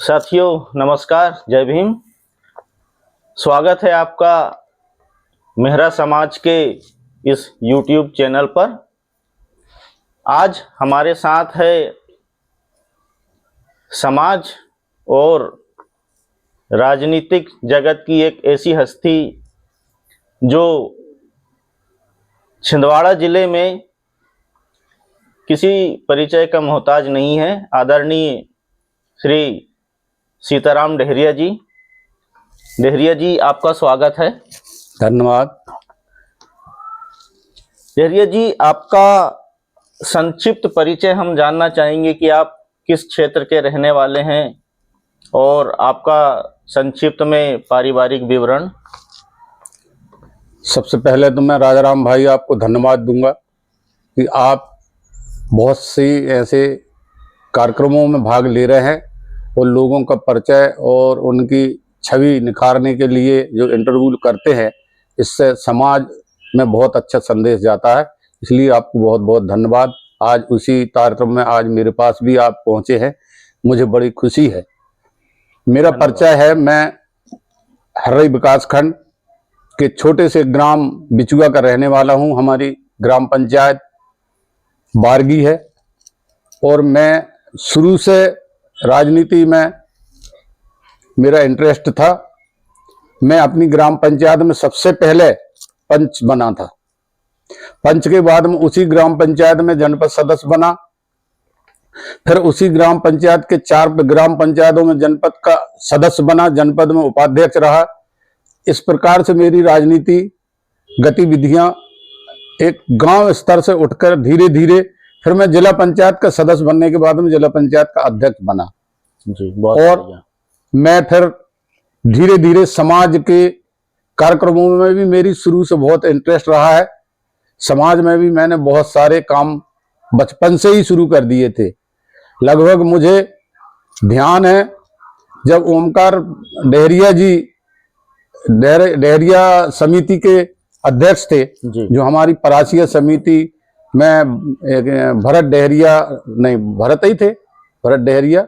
साथियों नमस्कार, जय भीम। स्वागत है आपका मेहरा समाज के इस YouTube चैनल पर। आज हमारे साथ है समाज और राजनीतिक जगत की एक ऐसी हस्ती जो छिंदवाड़ा जिले में किसी परिचय का मोहताज नहीं है। आदरणीय श्री सीताराम डेहरिया जी। डेहरिया जी, आपका स्वागत है। धन्यवाद। डेहरिया जी, आपका संक्षिप्त परिचय हम जानना चाहेंगे कि आप किस क्षेत्र के रहने वाले हैं और आपका संक्षिप्त में पारिवारिक विवरण। सबसे पहले तो मैं राजाराम भाई आपको धन्यवाद दूंगा कि आप बहुत सी ऐसे कार्यक्रमों में भाग ले रहे हैं और लोगों का परिचय और उनकी छवि निखारने के लिए जो इंटरव्यू करते हैं, इससे समाज में बहुत अच्छा संदेश जाता है। इसलिए आपको बहुत बहुत धन्यवाद। आज उसी कार्यक्रम में आज मेरे पास भी आप पहुंचे हैं, मुझे बड़ी खुशी है। मेरा परिचय है, मैं हर्रई विकासखंड के छोटे से ग्राम बिचुआ का रहने वाला हूं। हमारी ग्राम पंचायत बारगी है और मैं शुरू से राजनीति में मेरा इंटरेस्ट था। मैं अपनी ग्राम पंचायत में सबसे पहले पंच बना था। पंच के बाद में उसी ग्राम पंचायत में जनपद सदस्य बना। फिर उसी ग्राम पंचायत के 4 ग्राम पंचायतों में जनपद का सदस्य बना, जनपद में उपाध्यक्ष रहा। इस प्रकार से मेरी राजनीति गतिविधियां एक गांव स्तर से उठकर धीरे धीरे फिर मैं जिला पंचायत का सदस्य बनने के बाद में जिला पंचायत का अध्यक्ष बना जी। बहुत और मैं फिर धीरे धीरे समाज के कार्यक्रमों में भी मेरी शुरू से बहुत इंटरेस्ट रहा है। समाज में भी मैंने बहुत सारे काम बचपन से ही शुरू कर दिए थे। लगभग मुझे ध्यान है जब ओमकार डेहरिया जी डेहरिया समिति के अध्यक्ष थे जी। जो हमारी परासिया समिति में भरत डेहरिया नहीं भरत ही थे, भरत डेहरिया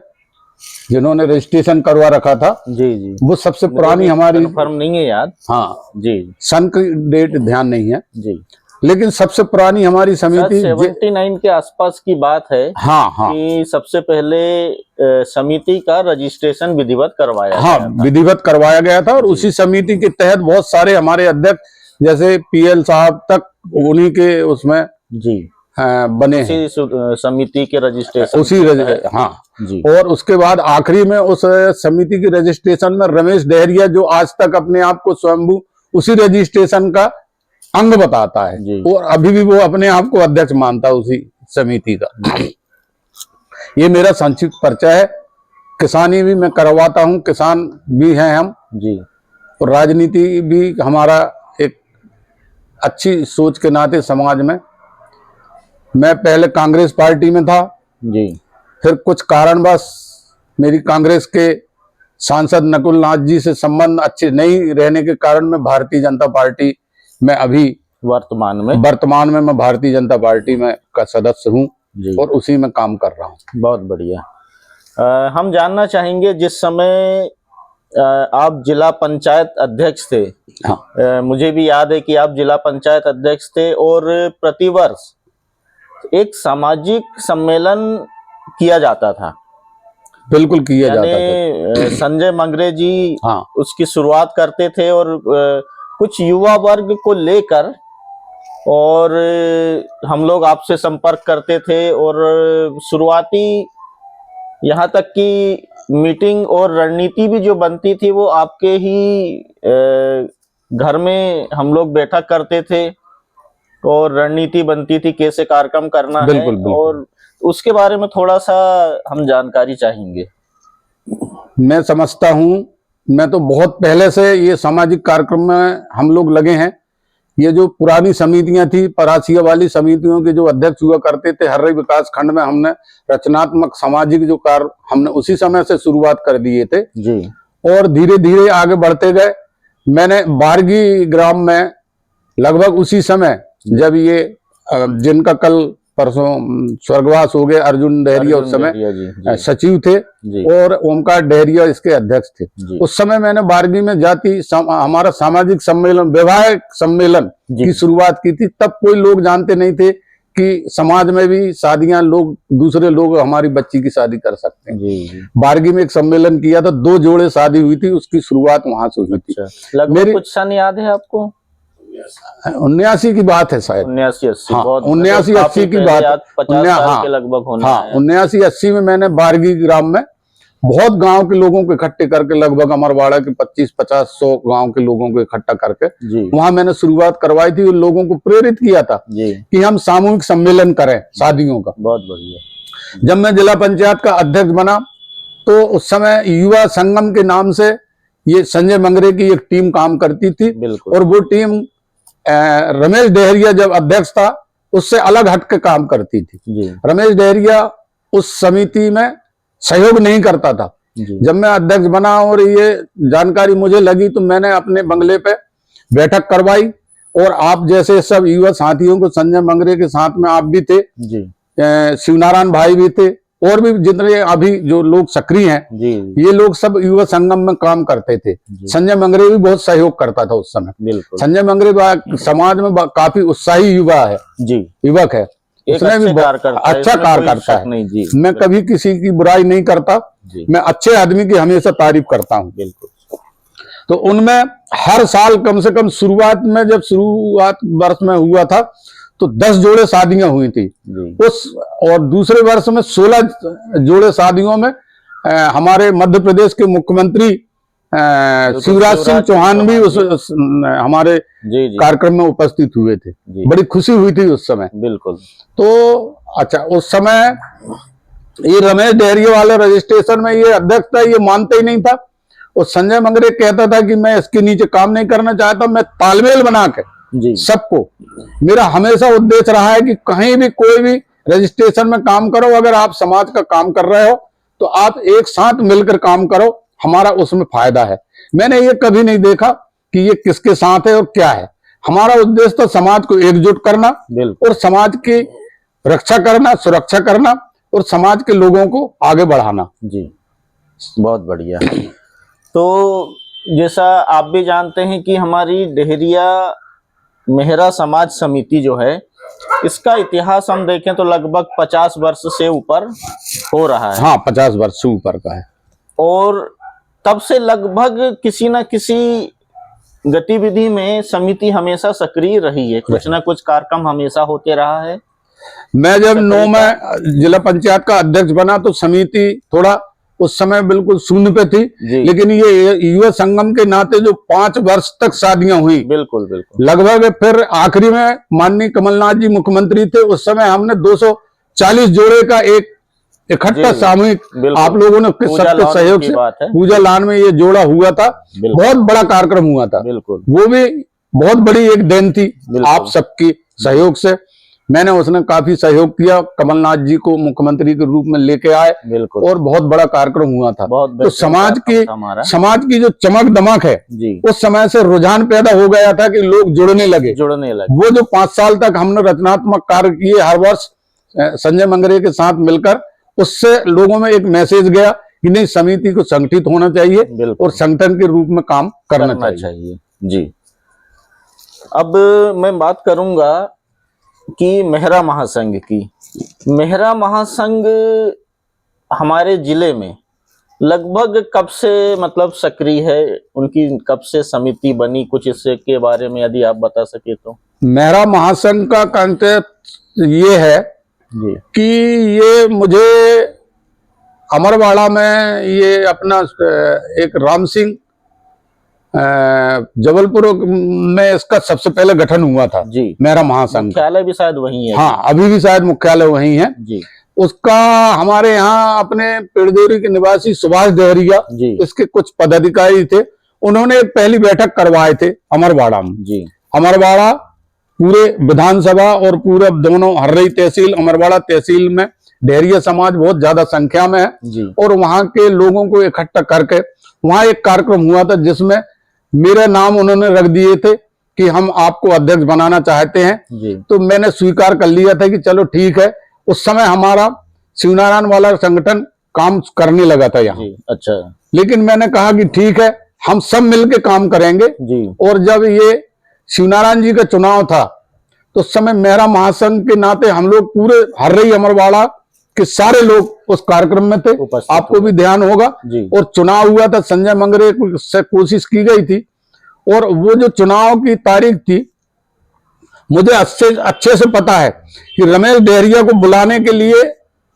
जिन्होंने रजिस्ट्रेशन करवा रखा था जी जी। वो सबसे पुरानी हमारी फर्म नहीं है याद। हाँ जी, सन की डेट ध्यान नहीं है जी, लेकिन सबसे पुरानी हमारी समिति 79 के आसपास की बात है। हाँ हाँ, कि सबसे पहले समिति का रजिस्ट्रेशन विधिवत करवाया हाँ गया था। विधिवत करवाया गया था और उसी समिति के तहत बहुत सारे हमारे अध्यक्ष जैसे पीएल साहब तक उन्हीं के उसमें जी बने हैं समिति के रजिस्ट्रेशन उसी हाँ जी। और उसके बाद आखिरी में उस समिति की रजिस्ट्रेशन में रमेश डेहरिया जो आज तक अपने आप को स्वयंभू उसी रजिस्ट्रेशन का अंग बताता है जी। और अभी भी वो अपने आप को अध्यक्ष मानता है उसी समिति का। ये मेरा संक्षिप्त परिचय है। किसानी भी मैं करवाता हूँ, किसान भी हैं हम जी। और राजनीति भी हमारा एक अच्छी सोच के नाते समाज में। मैं पहले कांग्रेस पार्टी में था जी। फिर कुछ कारणवश मेरी कांग्रेस के सांसद नकुल नाथ जी से संबंध अच्छे नहीं रहने के कारण मैं भारतीय जनता पार्टी में अभी वर्तमान में मैं भारतीय जनता पार्टी में का सदस्य हूँ और उसी में काम कर रहा हूँ। बहुत बढ़िया। हम जानना चाहेंगे, जिस समय आप जिला पंचायत अध्यक्ष थे। हाँ। मुझे भी याद है कि आप जिला पंचायत अध्यक्ष थे और प्रतिवर्ष एक सामाजिक सम्मेलन किया जाता था। बिल्कुल किया जाता था। संजय मंगरे जी हाँ। उसकी शुरुआत करते थे और कुछ युवा वर्ग को लेकर और हम लोग आपसे संपर्क करते थे और शुरुआती यहाँ तक कि मीटिंग और रणनीति भी जो बनती थी वो आपके ही घर में हम लोग बैठक करते थे और रणनीति बनती थी कैसे कार्यक्रम करना है। बिल्कुल। और उसके बारे में थोड़ा सा हम जानकारी चाहेंगे। मैं समझता हूँ, मैं तो बहुत पहले से ये सामाजिक कार्यक्रम में हम लोग लगे हैं। ये जो पुरानी समितियां थी, परासिया वाली समितियों के जो अध्यक्ष हुआ करते थे हर्रई विकास खंड में, हमने रचनात्मक सामाजिक जो कार्य हमने उसी समय से शुरुआत कर दिए थे जी। और धीरे धीरे आगे बढ़ते गए। मैंने बारगी ग्राम में लगभग उसी समय जब ये जिनका कल परसों स्वर्गवास हो गए अर्जुन डहरिया, उस समय जी सचिव थे जी और ओमकार डहरिया इसके अध्यक्ष थे। जी उस समय मैंने बारगी में हमारा सामाजिक सम्मेलन, वैवाहिक सम्मेलन जी की शुरुआत की थी। तब कोई लोग जानते नहीं थे कि समाज में भी शादियां लोग, दूसरे लोग हमारी बच्ची की शादी कर सकते हैं। जी बारगी में एक सम्मेलन किया था, 2 जोड़े शादी हुई थी, उसकी शुरुआत वहां से हुई थी। अच्छा, लगभग कुछ सन याद है आपको? 79 की बात है शायद। 79-80। हाँ, बहुत 79-80 की बात। 50 साल के लगभग होना हाँ, है। 79-80 में मैंने बारगी ग्राम में बहुत गांव के लोगों को इकट्ठे करके, लगभग अमरवाड़ा के 25-50-100 गांव के लोगों को इकट्ठा करके जी वहां मैंने शुरुआत करवाई थी और लोगों को प्रेरित किया था जी, कि हम सामूहिक सम्मेलन करें शादियों का। बहुत बढ़िया। जब मैं जिला पंचायत का अध्यक्ष बना तो उस समय युवा संगम के नाम से ये संजय मंगरे की एक टीम काम करती थी बिल्कुल। और वो टीम रमेश डहरिया जब अध्यक्ष था उससे अलग हट के काम करती थी। जी रमेश डहरिया उस समिति में सहयोग नहीं करता था। जी जब मैं अध्यक्ष बना और ये जानकारी मुझे लगी तो मैंने अपने बंगले पे बैठक करवाई और आप जैसे सब युवा साथियों को, संजय मंगरे के साथ में आप भी थे, जी शिवनारायण भाई भी थे और भी जितने अभी जो लोग सक्रिय हैं, जी ये लोग सब युवा संगम में काम करते थे। जी, संजय मंगरे भी बहुत सहयोग करता था उस समय। बिल्कुल। संजय मंगरे समाज में काफी उत्साही युवा है, जी, युवक है, एक उसने भी अच्छा कार्य करता है, अच्छा इसमें कार्य कोई करता शक है। नहीं। जी, मैं कभी किसी की बुराई नहीं करता, जी, मैं अच्छे आदमी की हमेशा तारीफ करता हूँ। बिल्कुल। तो उनमें हर साल कम से कम शुरुआत में, जब शुरुआत वर्ष में हुआ था तो 10 जोड़े शादियां हुई थी जी, उस, और दूसरे वर्ष में 16 जोड़े शादियों में हमारे मध्य प्रदेश के मुख्यमंत्री शिवराज सिंह चौहान भी उस हमारे जी जी, कार्यक्रम में उपस्थित हुए थे। जी, बड़ी खुशी हुई थी उस समय। बिल्कुल। तो अच्छा, उस समय ये रमेश डहरिया वाले रजिस्ट्रेशन में ये अध्यक्ष था, ये मानते ही नहीं था और संजय मंगरे कहता था कि मैं इसके नीचे काम नहीं करना चाहता, मैं तालमेल बना के जी, सबको, मेरा हमेशा उद्देश्य रहा है कि कहीं भी कोई भी रजिस्ट्रेशन में काम करो, अगर आप समाज का काम कर रहे हो तो आप एक साथ मिलकर काम करो, हमारा उसमें फायदा है। मैंने ये कभी नहीं देखा कि ये किसके साथ है और क्या है। हमारा उद्देश्य तो समाज को एकजुट करना बिल्कुल, और समाज की रक्षा करना, सुरक्षा करना और समाज के लोगों को आगे बढ़ाना। जी, बहुत बढ़िया। तो जैसा आप भी जानते हैं कि हमारी डेहरिया मेहरा समाज समिति जो है, इसका इतिहास हम देखें तो लगभग 50 वर्ष से ऊपर हो रहा है। हाँ, 50 वर्ष से ऊपर का है और तब से लगभग किसी न किसी गतिविधि में समिति हमेशा सक्रिय रही है, कुछ न कुछ कार्यक्रम हमेशा होते रहा है। मैं जब 9 में जिला पंचायत का अध्यक्ष बना तो समिति थोड़ा उस समय बिल्कुल शून्य पे थी, जी, लेकिन ये युवा संगम के नाते जो 5 वर्ष तक शादियां हुई बिल्कुल बिल्कुल, लगभग, फिर आखिरी में माननीय कमलनाथ जी मुख्यमंत्री थे, उस समय हमने 240 जोड़े का एक इकट्ठा जी, सामूहिक, बिल्कुल। आप लोगों ने पूजा सबके लॉन सहयोग की से बात है। पूजा लान में ये जोड़ा हुआ था, बिल्कुल। बहुत बड़ा कार्यक्रम हुआ था, बिल्कुल, वो भी बहुत बड़ी एक देन थी बिल्कुल। आप सबकी सहयोग से। मैंने उसने काफी सहयोग किया, कमलनाथ जी को मुख्यमंत्री के रूप में लेके आए बिल्कुल, और बहुत बड़ा कार्यक्रम हुआ था। बहुत तो बेहतरीन कार्यक्रम था हमारा। समाज की जो चमक दमक है, जी, उस समय से रुझान पैदा हो गया था कि लोग जुड़ने लगे। जुड़ने लगे। वो जो 5 साल तक हमने रचनात्मक कार्य किए हर वर्ष संजय मंगरे के साथ मिलकर, उससे लोगों में एक मैसेज गया कि नहीं, समिति को संगठित होना चाहिए बिल्कुल, और संगठन के रूप में काम करना चाहिए। जी, अब मैं बात करूंगा कि मेहरा महासंघ की। मेहरा महासंघ हमारे जिले में लगभग कब से मतलब सक्रिय है, उनकी कब से समिति बनी, कुछ इससे के बारे में यदि आप बता सके तो। मेहरा महासंघ का कंसेप्ट ये है जी, कि ये मुझे अमरवाड़ा में ये अपना एक राम सिंह जबलपुर में इसका सबसे पहले गठन हुआ था। जी, मेरा महासंघ, मुख्यालय भी शायद वही है। हाँ, अभी भी शायद मुख्यालय वही है। जी, उसका हमारे यहाँ अपने पिड़दोरी के निवासी सुभाष डहरिया, जी, इसके कुछ पदाधिकारी थे, उन्होंने एक पहली बैठक करवाए थे अमरवाड़ा में। जी, अमरवाड़ा पूरे विधानसभा और पूरे दोनों हर्रई तहसील, अमरवाड़ा तहसील में डहरिया समाज बहुत ज्यादा संख्या में है जी, और वहां के लोगों को इकट्ठा करके वहां एक कार्यक्रम हुआ था जिसमें मेरा नाम उन्होंने रख दिए थे कि हम आपको अध्यक्ष बनाना चाहते हैं। जी तो मैंने स्वीकार कर लिया था कि चलो ठीक है। उस समय हमारा शिवनारायण वाला संगठन काम करने लगा था यहाँ। जी अच्छा लेकिन मैंने कहा कि ठीक है, हम सब मिलके काम करेंगे। जी और जब ये शिवनारायण जी का चुनाव था तो उस समय मेरा महासंघ के नाते हम लोग पूरे हर्रई अमरवाड़ा के सारे लोग उस कार्यक्रम में थे, उपस्थित आपको भी ध्यान होगा। जी और चुनाव हुआ था, संजय मंगरे से कोशिश की गई थी। और वो जो चुनाव की तारीख थी, मुझे अच्छे से पता है कि रमेश डेहरिया को बुलाने के लिए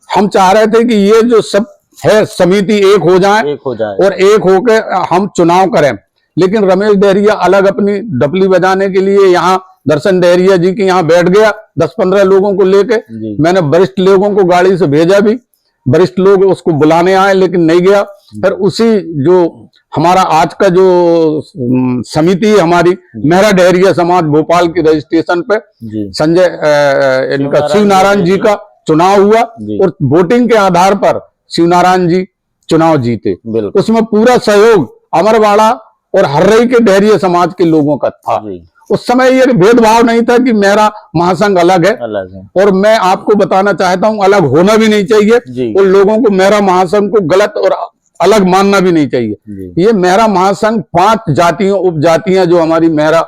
हम चाह रहे थे कि ये जो सब है समिति एक हो जाए और एक होकर हम चुनाव करें। लेकिन रमेश डेहरिया अलग अपनी डपली बजाने के लिए यहाँ दर्शन डेहरिया जी के यहाँ बैठ गया 10-15 लोगों को लेके। मैंने वरिष्ठ लोगों को गाड़ी से भेजा भी, वरिष्ठ लोग उसको बुलाने आए लेकिन नहीं गया। फिर उसी जो हमारा आज का जो समिति है हमारी मेहरा डेहरिया समाज भोपाल की रजिस्ट्रेशन पे संजय इनका शिवनारायण जी का चुनाव हुआ और वोटिंग के आधार पर शिवनारायण जी चुनाव जीते। उसमें पूरा सहयोग अमरवाड़ा और हर्रई के डेहरिया समाज के लोगों का था। उस समय ये भेदभाव नहीं था कि मेरा महासंघ अलग है और मैं आपको बताना चाहता हूं अलग होना भी नहीं चाहिए और लोगों को मेरा महासंघ को गलत और अलग मानना भी नहीं चाहिए। ये मेरा महासंघ 5 जातियों उपजातियां जो हमारी मेरा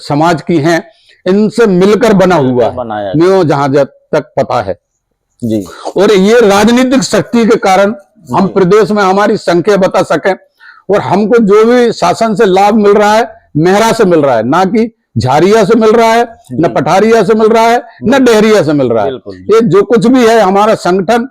समाज की हैं इनसे मिलकर बना हुआ है, जहां तक पता है जी। और ये राजनीतिक शक्ति के कारण हम प्रदेश में हमारी संख्या बता सकें और हमको जो भी शासन से लाभ मिल रहा है मेहरा से मिल रहा है, ना कि झारिया से मिल रहा है, न पठारिया से मिल रहा है, न डेहरिया से मिल रहा है। ये जो कुछ भी है हमारा संगठन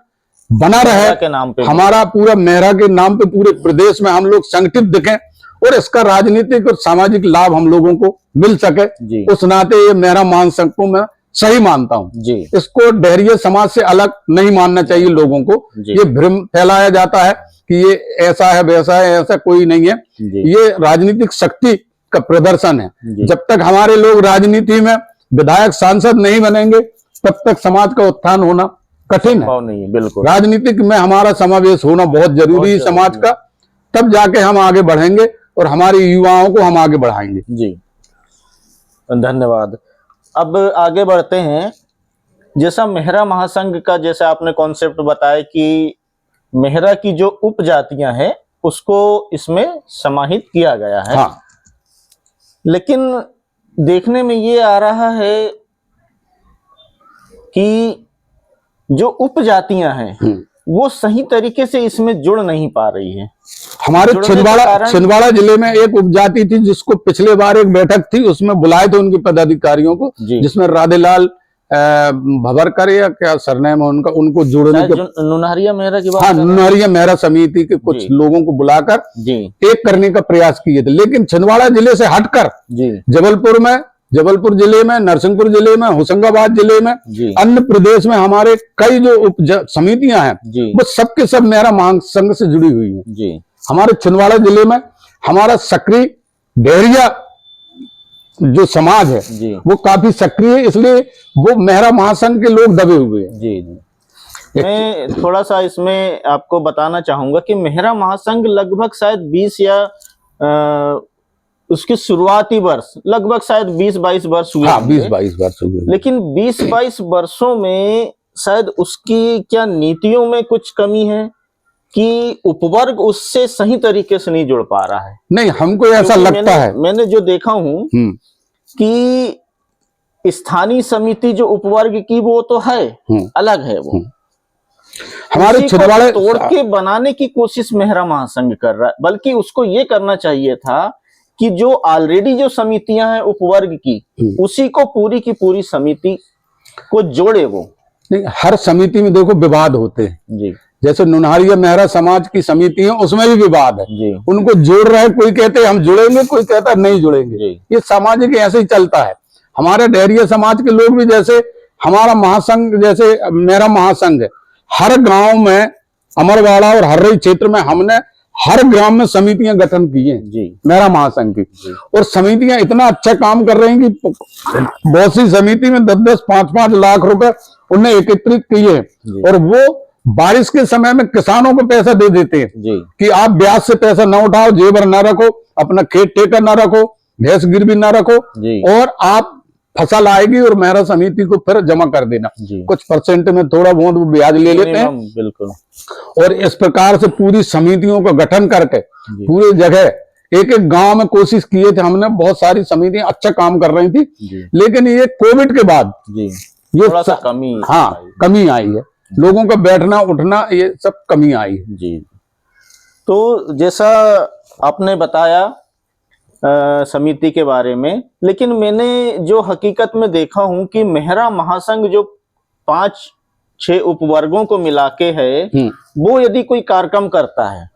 बना रहे के नाम पे, हमारा पूरा मेहरा के नाम पे पूरे प्रदेश में हम लोग संगठित दिखें और इसका राजनीतिक और सामाजिक लाभ हम लोगों को मिल सके। उस नाते ये मेरा महासंघ को मैं सही मानता हूं। इसको डेहरिया समाज से अलग नहीं मानना चाहिए लोगों को। ये भ्रम फैलाया जाता है कि ये ऐसा है वैसा है, ऐसा कोई नहीं है। ये राजनीतिक शक्ति का प्रदर्शन है। जब तक हमारे लोग राजनीति में विधायक सांसद नहीं बनेंगे तब तक समाज का उत्थान होना कठिन है। नहीं है, बिल्कुल। राजनीतिक में हमारा समावेश होना बहुत जरूरी है समाज का, तब जाके हम आगे बढ़ेंगे और हमारे युवाओं को हम आगे बढ़ाएंगे। जी धन्यवाद। अब आगे बढ़ते हैं। जैसा मेहरा महासंघ का जैसे आपने कॉन्सेप्ट बताया कि मेहरा की जो उपजातियां हैं उसको इसमें समाहित किया गया है। हाँ। लेकिन देखने में ये आ रहा है कि जो उपजातियां हैं वो सही तरीके से इसमें जुड़ नहीं पा रही है। हमारे छिंदवाड़ा जिले में एक उपजाति थी जिसको पिछले बार एक बैठक थी उसमें बुलाए थे उनके पदाधिकारियों को, जिसमें राधेलाल भवरकर या क्या सरनेम है उनका, उनको जोड़ने के नुनहरिया मेहरा की बात। हाँ, नुनहरिया मेहरा समिति के कुछ लोगों को बुलाकर एक करने का प्रयास किए थे। लेकिन छिंदवाड़ा जिले से हटकर जबलपुर जिले में, नरसिंहपुर जिले में, होशंगाबाद जिले में, अन्य प्रदेश में हमारे कई जो उप समितियां हैं वो सबके सब मेरा महासंघ से जुड़ी हुई है। हमारे छिंदवाड़ा जिले में हमारा सक्रिय डेहरिया जो समाज है वो काफी सक्रिय है, इसलिए वो मेहरा महासंघ के लोग दबे हुए हैं। जी मैं थोड़ा सा इसमें आपको बताना चाहूंगा कि मेहरा महासंघ लगभग शायद 20 या उसके शुरुआती वर्ष लगभग शायद 20-22 वर्ष हुए। हाँ, 20-22 वर्ष हुए। लेकिन 20-22 वर्षों में शायद उसकी क्या नीतियों में कुछ कमी है कि उपवर्ग उससे सही तरीके से नहीं जुड़ पा रहा है। नहीं, हमको ऐसा लगता है। मैंने जो देखा हूं कि स्थानीय समिति जो उपवर्ग की वो तो है अलग है, वो हमारे छिंदवाड़ा तोड़ के बनाने की कोशिश मेहरा महासंघ कर रहा है। बल्कि उसको ये करना चाहिए था कि जो ऑलरेडी जो समितियां हैं उपवर्ग की उसी को पूरी की पूरी समिति को जोड़े। वो नहीं, हर समिति में देखो विवाद होते हैं जी। जैसे नुनहरिया मेहरा समाज की समिति है उसमें भी विवाद है जी। उनको जोड़ रहे हैं, कोई कहते हैं हम जुड़ेंगे, कोई कहता है नहीं जुड़ेंगे। ये सामाजिक ऐसे ही चलता है। हमारे डेहरिया समाज के लोग भी जैसे हमारा महासंघ जैसे मेरा महासंघ है, हर गांव में अमरवाड़ा और हर्रई क्षेत्र में हमने हर ग्राम में समितियां गठन की हैं मेरा महासंघ की। और समितियां इतना अच्छा काम कर रही हैं कि बहुत सी समिति में 10-10, 5-5 लाख रुपए उन्हें एकत्रित किए हैं और वो बारिश के समय में किसानों को पैसा दे देते हैं कि आप ब्याज से पैसा न उठाओ, जेवर न रखो, अपना खेत ठेका न रखो, भैंस गिरवी ना रखो जी और आप फसल आएगी और मेहरा समिति को फिर जमा कर देना। जी, कुछ परसेंट में थोड़ा बहुत वो ब्याज ले लेते हैं। मिनिमम, बिल्कुल और इस प्रकार से पूरी समितियों का गठन करके जी पूरी जगह एक एक गांव में कोशिश किए थे हमने। बहुत सारी समितियां अच्छा काम कर रही थी, जी लेकिन ये कोविड के बाद जी, ये थोड़ा सा कमी हाँ कमी आई है। लोगों का बैठना उठना ये सब कमी आई है। जी। तो जैसा आपने बताया समिति के बारे में, लेकिन मैंने जो हकीकत में देखा हूं कि मेहरा महासंघ जो 5-6 उपवर्गों को मिला के है, वो यदि कोई कार्यक्रम करता है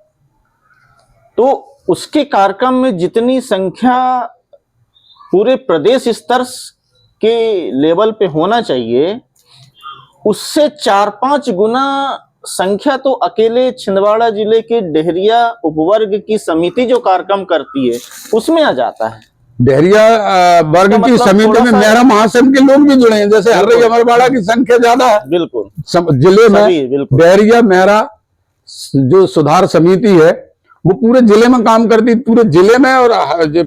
तो उसके कार्यक्रम में जितनी संख्या पूरे प्रदेश स्तर के लेवल पे होना चाहिए, उससे 4-5 गुना संख्या तो अकेले छिंदवाड़ा जिले के डेहरिया उपवर्ग की समिति जो कार्यक्रम करती है उसमें आ जाता है। डेहरिया वर्ग की मतलब समिति में मेहरा महासंघ के लोग भी जुड़े हैं। जैसे हर्रई अमरवाड़ा की संख्या ज्यादा है बिल्कुल जिले में। बिल्कुल डेहरिया मेहरा जो सुधार समिति है वो पूरे जिले में काम करती है, पूरे जिले में। और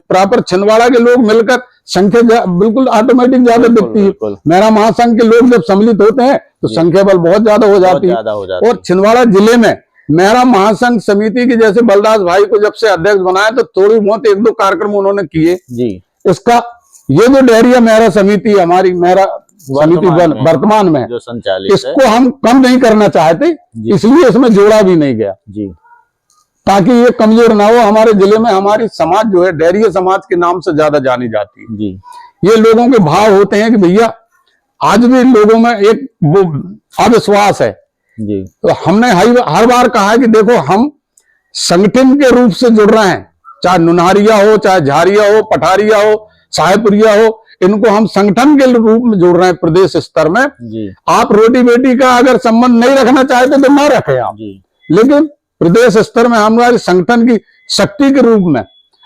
प्रॉपर छिंदवाड़ा के लोग मिलकर संख्या बिल्कुल ऑटोमेटिक ज्यादा दिखती है। मेहरा महासंघ के लोग जब सम्मिलित होते हैं तो संख्या बल बहुत ज्यादा हो जाती है। और छिंदवाड़ा जिले में मेहरा महासंघ समिति के जैसे बलदास भाई को जब से अध्यक्ष बनाया तो थोड़ी बहुत 1-2 कार्यक्रम उन्होंने किए जी। इसका ये जो डेहरिया मेहरा समिति हमारी मेहरा समिति वर्तमान में जो संचालित, इसको हम कम नहीं करना चाहते, इसलिए इसमें जोड़ा भी नहीं गया जी, ताकि ये कमजोर ना हो। हमारे जिले में हमारी समाज जो है डेहरिया समाज के नाम से ज्यादा जानी जाती है जी। ये लोगों के भाव होते हैं कि भैया आज भी लोगों में एक वो अविश्वास है जी। तो हमने हर बार कहा है कि देखो हम संगठन के रूप से जुड़ रहे हैं, चाहे नुनहरिया हो, चाहे झारिया हो, पठारिया हो, साहेबपुरिया हो, इनको हम संगठन के रूप में जोड़ रहे हैं प्रदेश स्तर में जी। आप रोटी बेटी का अगर संबंध नहीं रखना चाहते तो ना रखें आप जी। लेकिन प्रदेश स्तर में हमारे संगठन की शक्ति के रूप में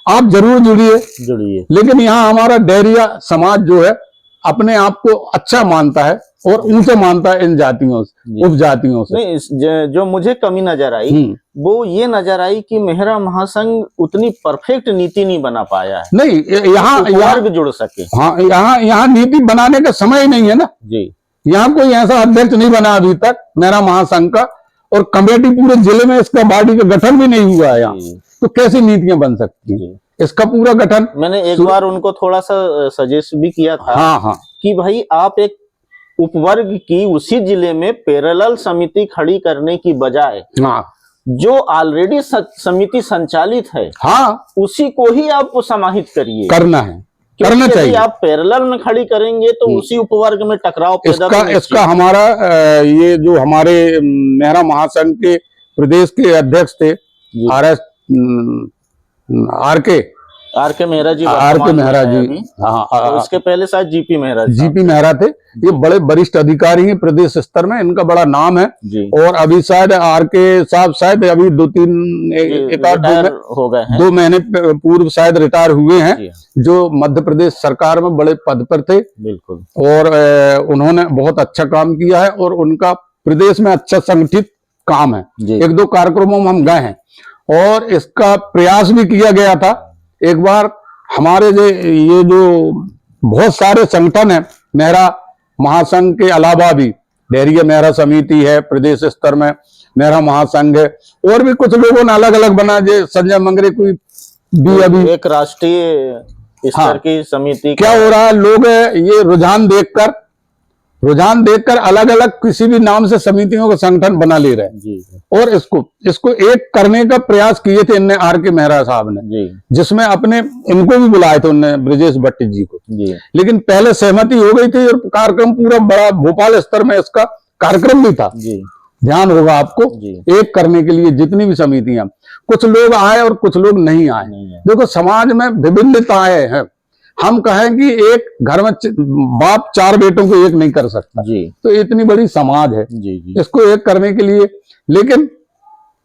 आप जरूर जुड़िए। लेकिन यहाँ हमारा डेहरिया समाज जो है अपने आप को अच्छा मानता है और ऊंचे मानता है इन जातियों से, उपजातियों से। नहीं, जो मुझे कमी नजर आई वो ये नजर आई कि मेहरा महासंघ उतनी परफेक्ट नीति नहीं बना पाया है। नहीं, यहाँ जुड़ सके। हाँ, यहाँ नीति बनाने का समय ही नहीं है ना जी। यहाँ कोई ऐसा अध्यक्ष नहीं बना अभी तक मेहरा महासंघ का, और कमेटी पूरे जिले में इसका बॉडी का गठन भी नहीं हुआ है यहाँ, तो कैसी नीतियां बन सकती हैं? इसका पूरा गठन मैंने एक बार उनको थोड़ा सा सजेस्ट भी किया था। हाँ। कि भाई आप एक उपवर्ग की उसी जिले में पैरेलल समिति खड़ी करने की बजाय जो ऑलरेडी समिति संचालित है उसी को ही आप समाहित करिए, करना चाहिए। आप पैरेलल में खड़ी करेंगे तो उसी उपवर्ग में टकराव पैदा इसका हमारा ये जो हमारे मेहरा महासंघ के प्रदेश के अध्यक्ष थे आर के मेहरा जी, हाँ, उसके पहले शायद जीपी मेहरा थे। ये बड़े वरिष्ठ अधिकारी हैं प्रदेश स्तर में, इनका बड़ा नाम है जी। और अभी शायद आर के साहब शायद अभी 2 महीने पूर्व शायद रिटायर हुए हैं, जो मध्य प्रदेश सरकार में बड़े पद पर थे बिल्कुल। और उन्होंने बहुत अच्छा काम किया है और उनका प्रदेश में अच्छा संगठित काम है। 1-2 कार्यक्रमों में हम गए हैं और इसका प्रयास भी किया गया था। एक बार हमारे ये जो बहुत सारे संगठन है मेहरा महासंघ के अलावा भी, डेहरिया मेहरा समिति है प्रदेश स्तर में, मेहरा महासंघ है, और भी कुछ लोगों ने अलग अलग बना, जो संजय मंगरे कोई भी अभी एक राष्ट्रीय स्तर की समिति। क्या हो रहा है, लोग ये रुझान देखकर अलग अलग किसी भी नाम से समितियों का संगठन बना ले रहे हैं जी। और इसको एक करने का प्रयास किए थे इनने आर के मेहरा साहब ने जी। जिसमें अपने इनको भी बुलाए थे उनने, ब्रजेश भट्ट जी को जी। लेकिन पहले सहमति हो गई थी और कार्यक्रम पूरा बड़ा भोपाल स्तर में इसका कार्यक्रम भी था जी। ध्यान होगा आपको जी। एक करने के लिए जितनी भी समितियां, कुछ लोग आए और कुछ लोग नहीं आए। देखो समाज में विभिन्नताएं हैं, हम कहें कि एक घर में बाप 4 बेटों को एक नहीं कर सकता जी। तो इतनी बड़ी समाज है जी। इसको एक करने के लिए, लेकिन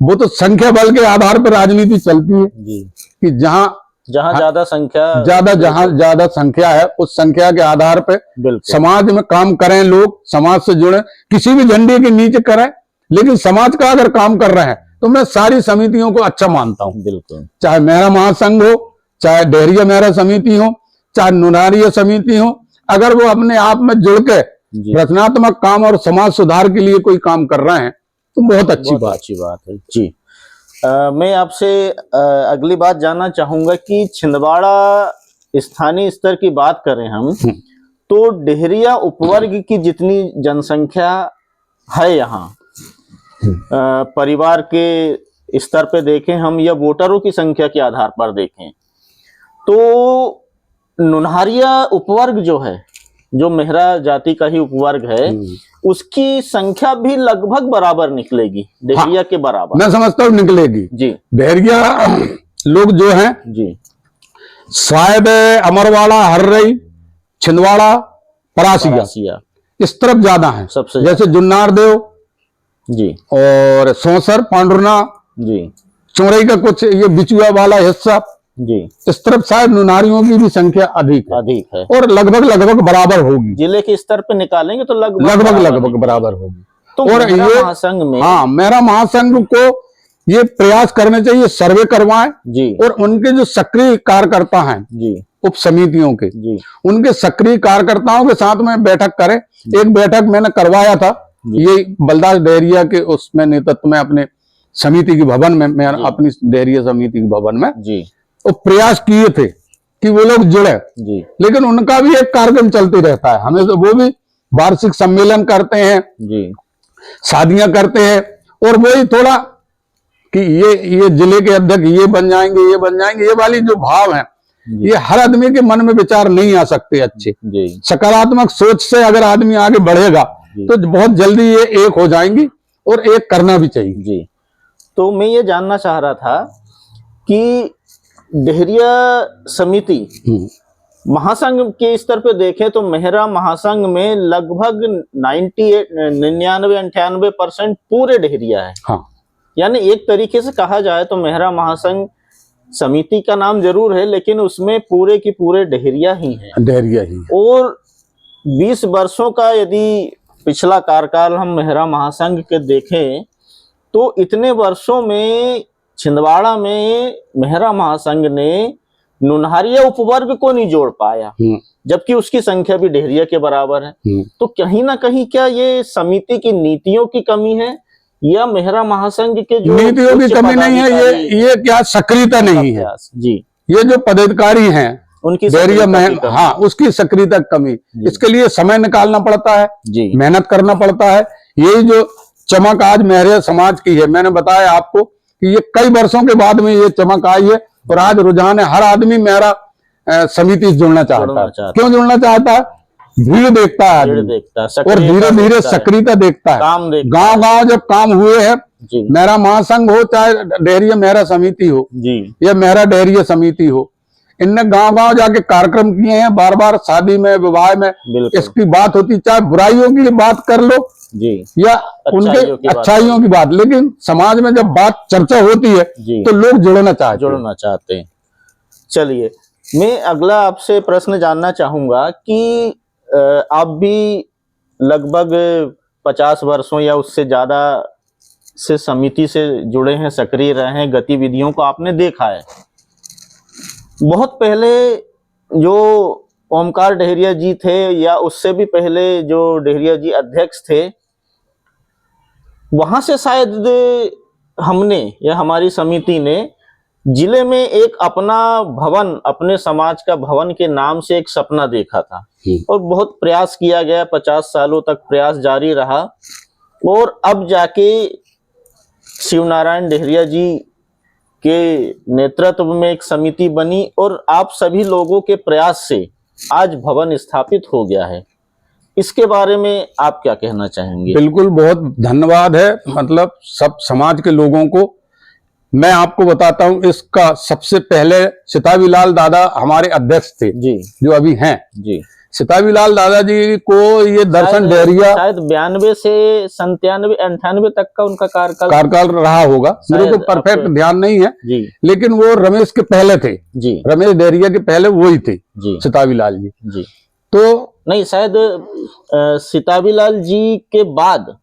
वो तो संख्या बल के आधार पर राजनीति चलती है जी। कि जहां ज्यादा संख्या जहां ज्यादा संख्या है उस संख्या के आधार पर समाज में काम करें, लोग समाज से जुड़े, किसी भी झंडे के नीचे करें, लेकिन समाज का अगर काम कर रहे हैं तो मैं सारी समितियों को अच्छा मानता हूं बिल्कुल। चाहे मेहरा महासंघ हो, चाहे डेहरिया मेहरा समिति हो, चाहे नुनारिया समिति हो, अगर वो अपने आप में जुड़ के जी। रचनात्मक काम और समाज सुधार के लिए कोई काम कर रहे हैं तो बहुत अच्छी बात है जी। मैं आपसे अगली बात जानना चाहूंगा कि छिंदवाड़ा स्थानीय स्तर की बात करें हम, तो डेहरिया उपवर्ग की जितनी जनसंख्या है यहाँ, परिवार के स्तर पे देखें हम या वोटरों की संख्या के आधार पर देखें, तो नुनहरिया उपवर्ग जो है, जो मेहरा जाति का ही उपवर्ग है, उसकी संख्या भी लगभग बराबर निकलेगी डेहरिया के बराबर। मैं समझता हूँ निकलेगी जी। डेहरिया लोग जो हैं जी, शायद अमरवाड़ा, हर्रई, छिंदवाड़ा, परासिया इस तरफ ज्यादा है सबसे, जैसे जुन्नार देव जी और सौसर, पांडुरना जी, चौरई का कुछ ये बिचुआ वाला हिस्सा, जी, इस तरफ शायद नुनारियों की भी संख्या अधिक है और लगभग बराबर होगी। जिले के स्तर पे निकालेंगे तो लगभग बराबर होगी। तो और ये महासंघ में, हाँ, मेरा महासंघ को ये प्रयास करने चाहिए, सर्वे करवाएं जी, और उनके जो सक्रिय कार्यकर्ता हैं जी, उप समितियों के, जी, उनके सक्रिय कार्यकर्ताओं के साथ में बैठक करें। एक बैठक मैंने करवाया था ये बलदास डेहरिया के उसमें नेतृत्व में, अपने समिति के भवन में, मैं अपनी डेहरिया समिति के भवन में जी, वो प्रयास किए थे कि वो लोग जुड़े जी। लेकिन उनका भी एक कार्यक्रम चलते रहता है, हमें तो वो भी वार्षिक सम्मेलन करते हैं जी, शादियां करते हैं, और वही थोड़ा कि ये जिले के अध्यक्ष ये बन जाएंगे, ये बन जाएंगे, ये वाली जो भाव है ये हर आदमी के मन में विचार नहीं आ सकते अच्छे जी। सकारात्मक सोच से अगर आदमी आगे बढ़ेगा तो बहुत जल्दी ये एक हो जाएंगी और एक करना भी चाहिए जी। तो मैं ये जानना चाह रहा था कि डेहरिया समिति महासंघ के स्तर पे देखें तो मेहरा महासंघ में लगभग 99-98% पूरे डेहरिया है। हाँ। यानी एक तरीके से कहा जाए तो मेहरा महासंघ समिति का नाम जरूर है, लेकिन उसमें पूरे की पूरे डेहरिया ही है, डेहरिया ही। और 20 वर्षों का यदि पिछला कार्यकाल हम मेहरा महासंघ के देखें तो इतने वर्षों में छिंदवाड़ा में मेहरा महासंघ ने नुनहरिया उपवर्ग को नहीं जोड़ पाया, जबकि उसकी संख्या भी डेहरिया के बराबर है। तो कहीं ना कहीं क्या ये समिति की नीतियों की कमी है या मेहरा महासंघ के जो नीतियों की कमी नहीं है, ये क्या सक्रियता नहीं है जी। ये जो पदाधिकारी हैं उनकी डेहरिया हाँ उसकी सक्रियता कमी, इसके लिए समय निकालना पड़ता है जी, मेहनत करना पड़ता है। यही जो चमक आज मेहरा समाज की है, मैंने बताया आपको कि ये कई वर्षों के बाद में ये चमक आई है और आज रुझान है, हर आदमी मेहरा समिति से जुड़ना चाहता है। क्यों जुड़ना चाहता है? भीड़ देखता है आदमी और धीरे धीरे सक्रियता देखता है। गांव गांव जब काम हुए हैं, मेरा महासंघ हो चाहे डेहरिया मेहरा समिति हो जी, या मेहरा डेहरिया समिति हो, इनने गांव गांव जाके कार्यक्रम किए हैं, बार बार शादी में विवाह में इसकी बात होती, चाहे बुराइयों की बात कर लो जी या उनके अच्छाइयों की बात, लेकिन समाज में जब बात चर्चा होती है तो लोग जुड़ना चाहते हैं। चलिए, मैं अगला आपसे प्रश्न जानना चाहूंगा कि आप भी लगभग 50 वर्षों या उससे ज्यादा से समिति से जुड़े हैं, सक्रिय रहे हैं, गतिविधियों को आपने देखा है। बहुत पहले जो ओमकार डेहरिया जी थे या उससे भी पहले जो डेहरिया जी अध्यक्ष थे, वहां से शायद हमने या हमारी समिति ने जिले में एक अपना भवन, अपने समाज का भवन के नाम से एक सपना देखा था और बहुत प्रयास किया गया, 50 सालों तक प्रयास जारी रहा और अब जाके शिवनारायण डेहरिया जी के नेतृत्व में एक समिति बनी और आप सभी लोगों के प्रयास से आज भवन स्थापित हो गया है। इसके बारे में आप क्या कहना चाहेंगे? बिल्कुल, बहुत धन्यवाद है, मतलब सब समाज के लोगों को। मैं आपको बताता हूं, इसका सबसे पहले सिताबीलाल दादा हमारे अध्यक्ष थे जी, जो अभी हैं जी। सिताबीलाल दादाजी को ये दर्शन डेहरिया शायद 92 से 97 98 तक का उनका कार्यकाल रहा होगा, मेरे को परफेक्ट ध्यान नहीं है जी। लेकिन वो रमेश के पहले थे जी, रमेश डेहरिया के पहले वही थे जी, सिताबीलाल जी। तो नहीं, शायद सिताबीलाल जी के बाद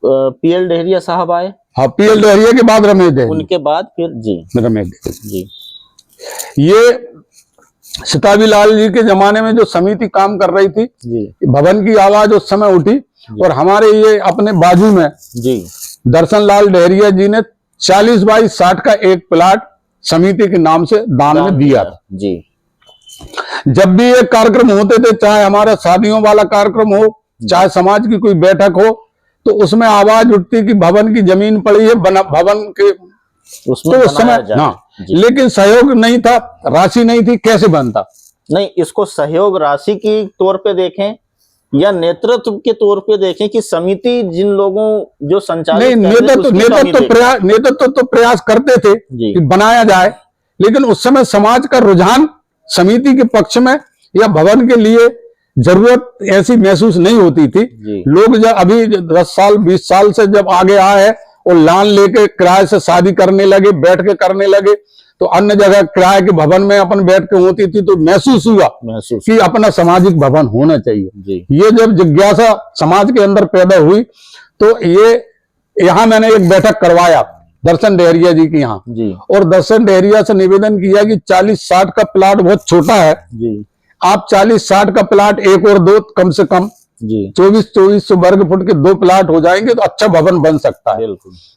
पीएल डेहरिया साहब आए। हाँ, पीएल डेहरिया के बाद रमेश डेहरिया, उनके बाद फिर जी रमेश जी। ये सिताबी लाल जी के जमाने में जो समिति काम कर रही थी, जी भवन की आवाज उस समय उठी और हमारे ये अपने बाजू में जी दर्शन लाल डहरिया जी ने 40 बाई 60 का एक प्लाट समिति के नाम से दान में दिया था। जी। जब भी ये कार्यक्रम होते थे, चाहे हमारा शादियों वाला कार्यक्रम हो, चाहे समाज की कोई बैठक हो, तो उसमें आवाज उठती कि भवन की जमीन पड़ी है, भवन के उसमें तो उस समय हाँ, लेकिन सहयोग नहीं था, राशि नहीं थी, कैसे बनता? नहीं, इसको सहयोग राशि की तौर पे देखें या नेतृत्व के तौर पे देखें कि समिति जिन लोगों जो संचालित नहीं, नेतृत्व तो प्रयास करते थे कि बनाया जाए, लेकिन उस समय समाज का रुझान समिति के पक्ष में या भवन के लिए जरूरत ऐसी महसूस नहीं होती थी। लोग जब अभी 10 साल 20 साल से जब आगे आए हैं और लान लेके किराए से शादी करने लगे, बैठ के करने लगे, तो अन्य जगह किराए के भवन में अपन बैठ के होती थी, तो महसूस हुआ कि अपना सामाजिक भवन होना चाहिए। ये जब जिज्ञासा समाज के अंदर पैदा हुई, तो ये यहाँ मैंने एक बैठक करवाया दर्शन डहरिया जी की यहाँ, और दर्शन डहरिया से निवेदन किया कि 40-60 का प्लाट बहुत छोटा है, आप 40-60 का प्लाट एक और दो, कम से कम 2400 वर्ग फुट के 2 प्लाट हो जाएंगे तो अच्छा भवन बन सकता है।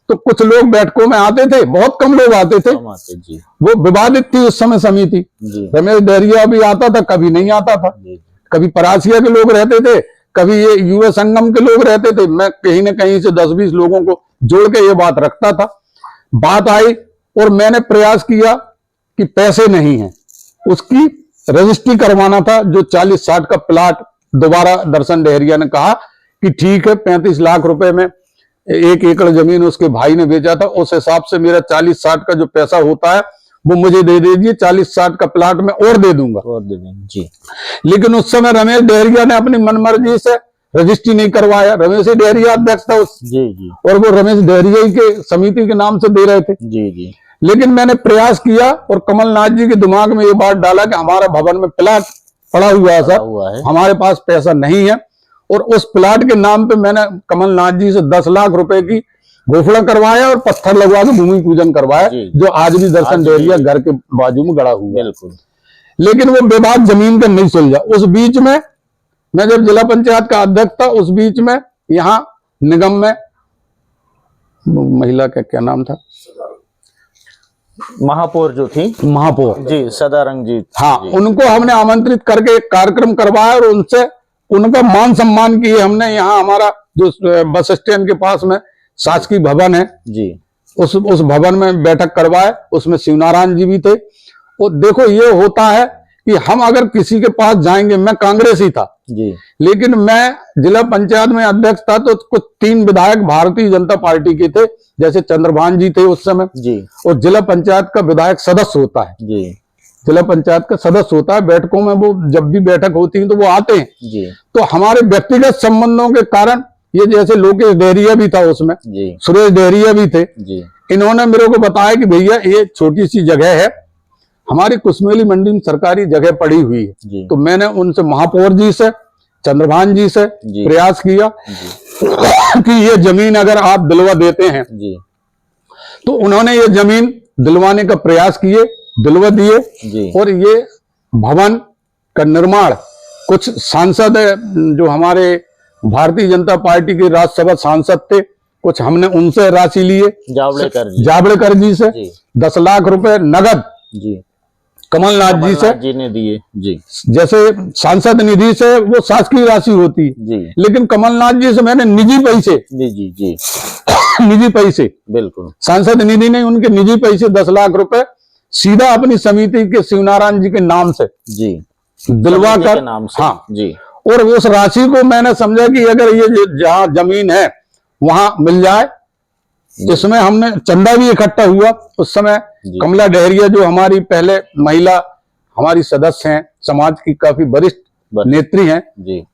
तो कुछ लोग बैठकों में आते थे, बहुत कम लोग आते थे, वो विवादित थी उस समय समिति। रमेश डहरिया भी आता था, कभी नहीं आता था, कभी परासिया के लोग रहते थे, कभी ये युवा संगम के लोग रहते थे। मैं कहीं न कहीं से 10-20 लोगों को जोड़ के ये बात रखता था। बात आई और मैंने प्रयास किया कि पैसे नहीं है, उसकी रजिस्ट्री करवाना था। जो 40-60 का प्लाट दोबारा दर्शन डहरिया ने कहा कि ठीक है, 35 लाख रुपए में 1 एकड़ जमीन उसके भाई ने बेचा था, उस हिसाब से मेरा 40-60 का जो पैसा होता है वो मुझे दे दीजिए, 40-60 का प्लाट में और दे दूंगा। जी। लेकिन उस समय रमेश डहरिया ने अपनी मनमर्जी से रजिस्ट्री नहीं करवाया। रमेश डहरिया अध्यक्ष था उस, और वो रमेश डहरिया के समिति के नाम से दे रहे थे। लेकिन मैंने प्रयास किया और कमलनाथ जी के दिमाग में ये बात डाला कि हमारा भवन में प्लाट पड़ा हुआ है सर, हमारे पास पैसा नहीं है, और उस प्लाट के नाम पे मैंने कमलनाथ जी से 10 लाख रुपए की घोषणा करवाया और पत्थर लगवा के भूमि पूजन करवाया, जो आज भी दर्शन डहरिया घर के बाजू में गड़ा हुआ है। लेकिन वो विवाद जमीन का नहीं सुलझा। उस बीच में मैं जब जिला पंचायत का अध्यक्ष था, उस बीच में यहाँ निगम में महिला का क्या नाम था, महापौर जो थी, महापौर जी सदारंग जी, हाँ, उनको हमने आमंत्रित करके एक कार्यक्रम करवाया और उनसे उनका मान सम्मान किए हमने। यहाँ हमारा जो बस स्टैंड के पास में शासकीय भवन है जी, उस भवन में बैठक करवाए, उसमें शिवनारायण जी भी थे। और देखो ये होता है कि हम अगर किसी के पास जाएंगे, मैं कांग्रेसी था जी, लेकिन मैं जिला पंचायत में अध्यक्ष था, तो कुछ 3 विधायक भारतीय जनता पार्टी के थे, जैसे चंद्रभान जी थे उस समय जी, और जिला पंचायत का विधायक सदस्य होता है जी, जिला पंचायत का सदस्य होता है। बैठकों में वो जब भी बैठक होती है तो वो आते हैं जी। तो हमारे व्यक्तिगत संबंधों के कारण ये, जैसे लोकेश डहरिया भी था उसमें जी, सुरेश डहरिया भी थे जी, इन्होंने मेरे को बताया कि भैया ये छोटी सी जगह है, हमारी कुसमेली मंडी में सरकारी जगह पड़ी हुई है। तो मैंने उनसे, महापौर जी से, चंद्रभान जी से प्रयास किया कि ये जमीन अगर आप दिलवा देते हैं जी, तो उन्होंने ये जमीन दिलवाने का प्रयास किए, दिलवा दिए, और ये भवन का निर्माण कुछ सांसद जो हमारे भारतीय जनता पार्टी के राज्यसभा सांसद थे, कुछ हमने उनसे राशि लिए, जावड़ेकर जी से 10 लाख रुपए नगद जी, कमलनाथ जी ने दिए जी। जैसे सांसद निधि से वो शासकीय राशि होती जी, लेकिन कमलनाथ जी से मैंने निजी पैसे जी निजी पैसे, बिल्कुल सांसद निधि ने उनके निजी पैसे 10 लाख रुपए सीधा अपनी समिति के शिवनारायण जी के नाम से जी दिलवा कर, हाँ जी, और उस राशि को मैंने समझा कि अगर ये जहाँ जमीन है वहां मिल जाए। इसमें हमने चंदा भी इकट्ठा हुआ। उस समय कमला डहरिया जो हमारी पहले महिला हमारी सदस्य हैं, समाज की काफी वरिष्ठ नेत्री हैं,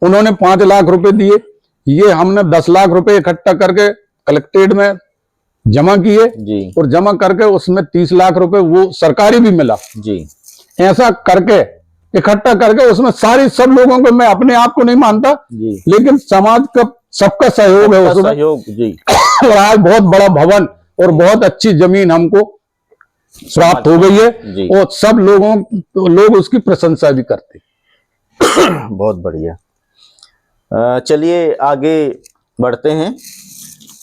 उन्होंने 5 लाख रुपए दिए। ये हमने 10 लाख रुपए इकट्ठा करके कलेक्ट्रेट में जमा किए, और जमा करके उसमें 30 लाख रुपए वो सरकारी भी मिला जी। ऐसा करके इकट्ठा करके उसमें सब लोगों को, मैं अपने आप को नहीं मानता लेकिन समाज का सबका सहयोग है उसमें, सहयोग जी। और आज बहुत बड़ा भवन और बहुत अच्छी जमीन हमको प्राप्त हो गई जी। है और सब लोग उसकी प्रशंसा भी करते हैं। बहुत बढ़िया। चलिए आगे बढ़ते हैं।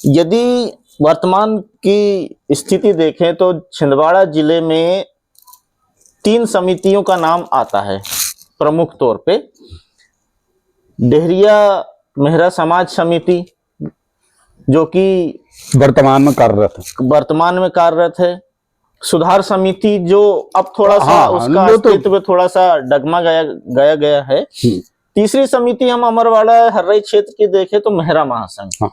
यदि वर्तमान की स्थिति देखें तो छिंदवाड़ा जिले में 3 समितियों का नाम आता है प्रमुख तौर पे। डेहरिया मेहरा समाज समिति, जो कि वर्तमान में कार्यरत है। सुधार समिति, जो अब थोड़ा सा हाँ, उसका वो तो- अस्तित्व थोड़ा सा डगमा गया है। तीसरी समिति हम अमरवाड़ा हर्रई क्षेत्र की देखें तो मेहरा महासंघ। हाँ।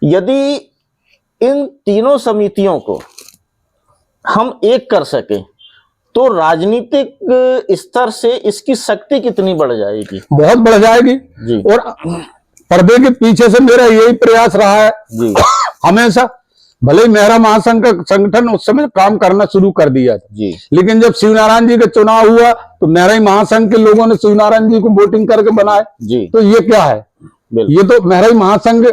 यदि इन तीनों समितियों को हम एक कर सके तो राजनीतिक स्तर से इसकी शक्ति कितनी बढ़ जाएगी? बहुत बढ़ जाएगी जी। और पर्दे के पीछे से मेरा यही प्रयास रहा है जी। हमेशा। भले ही मेहरा महासंघ का संगठन उस समय काम करना शुरू कर दिया था, जी। लेकिन जब शिवनारायण जी का चुनाव हुआ तो मेहरा महासंघ के लोगों ने शिवनारायण जी को वोटिंग करके बनाए। जी। तो ये क्या है? ये तो मेहरा महासंघ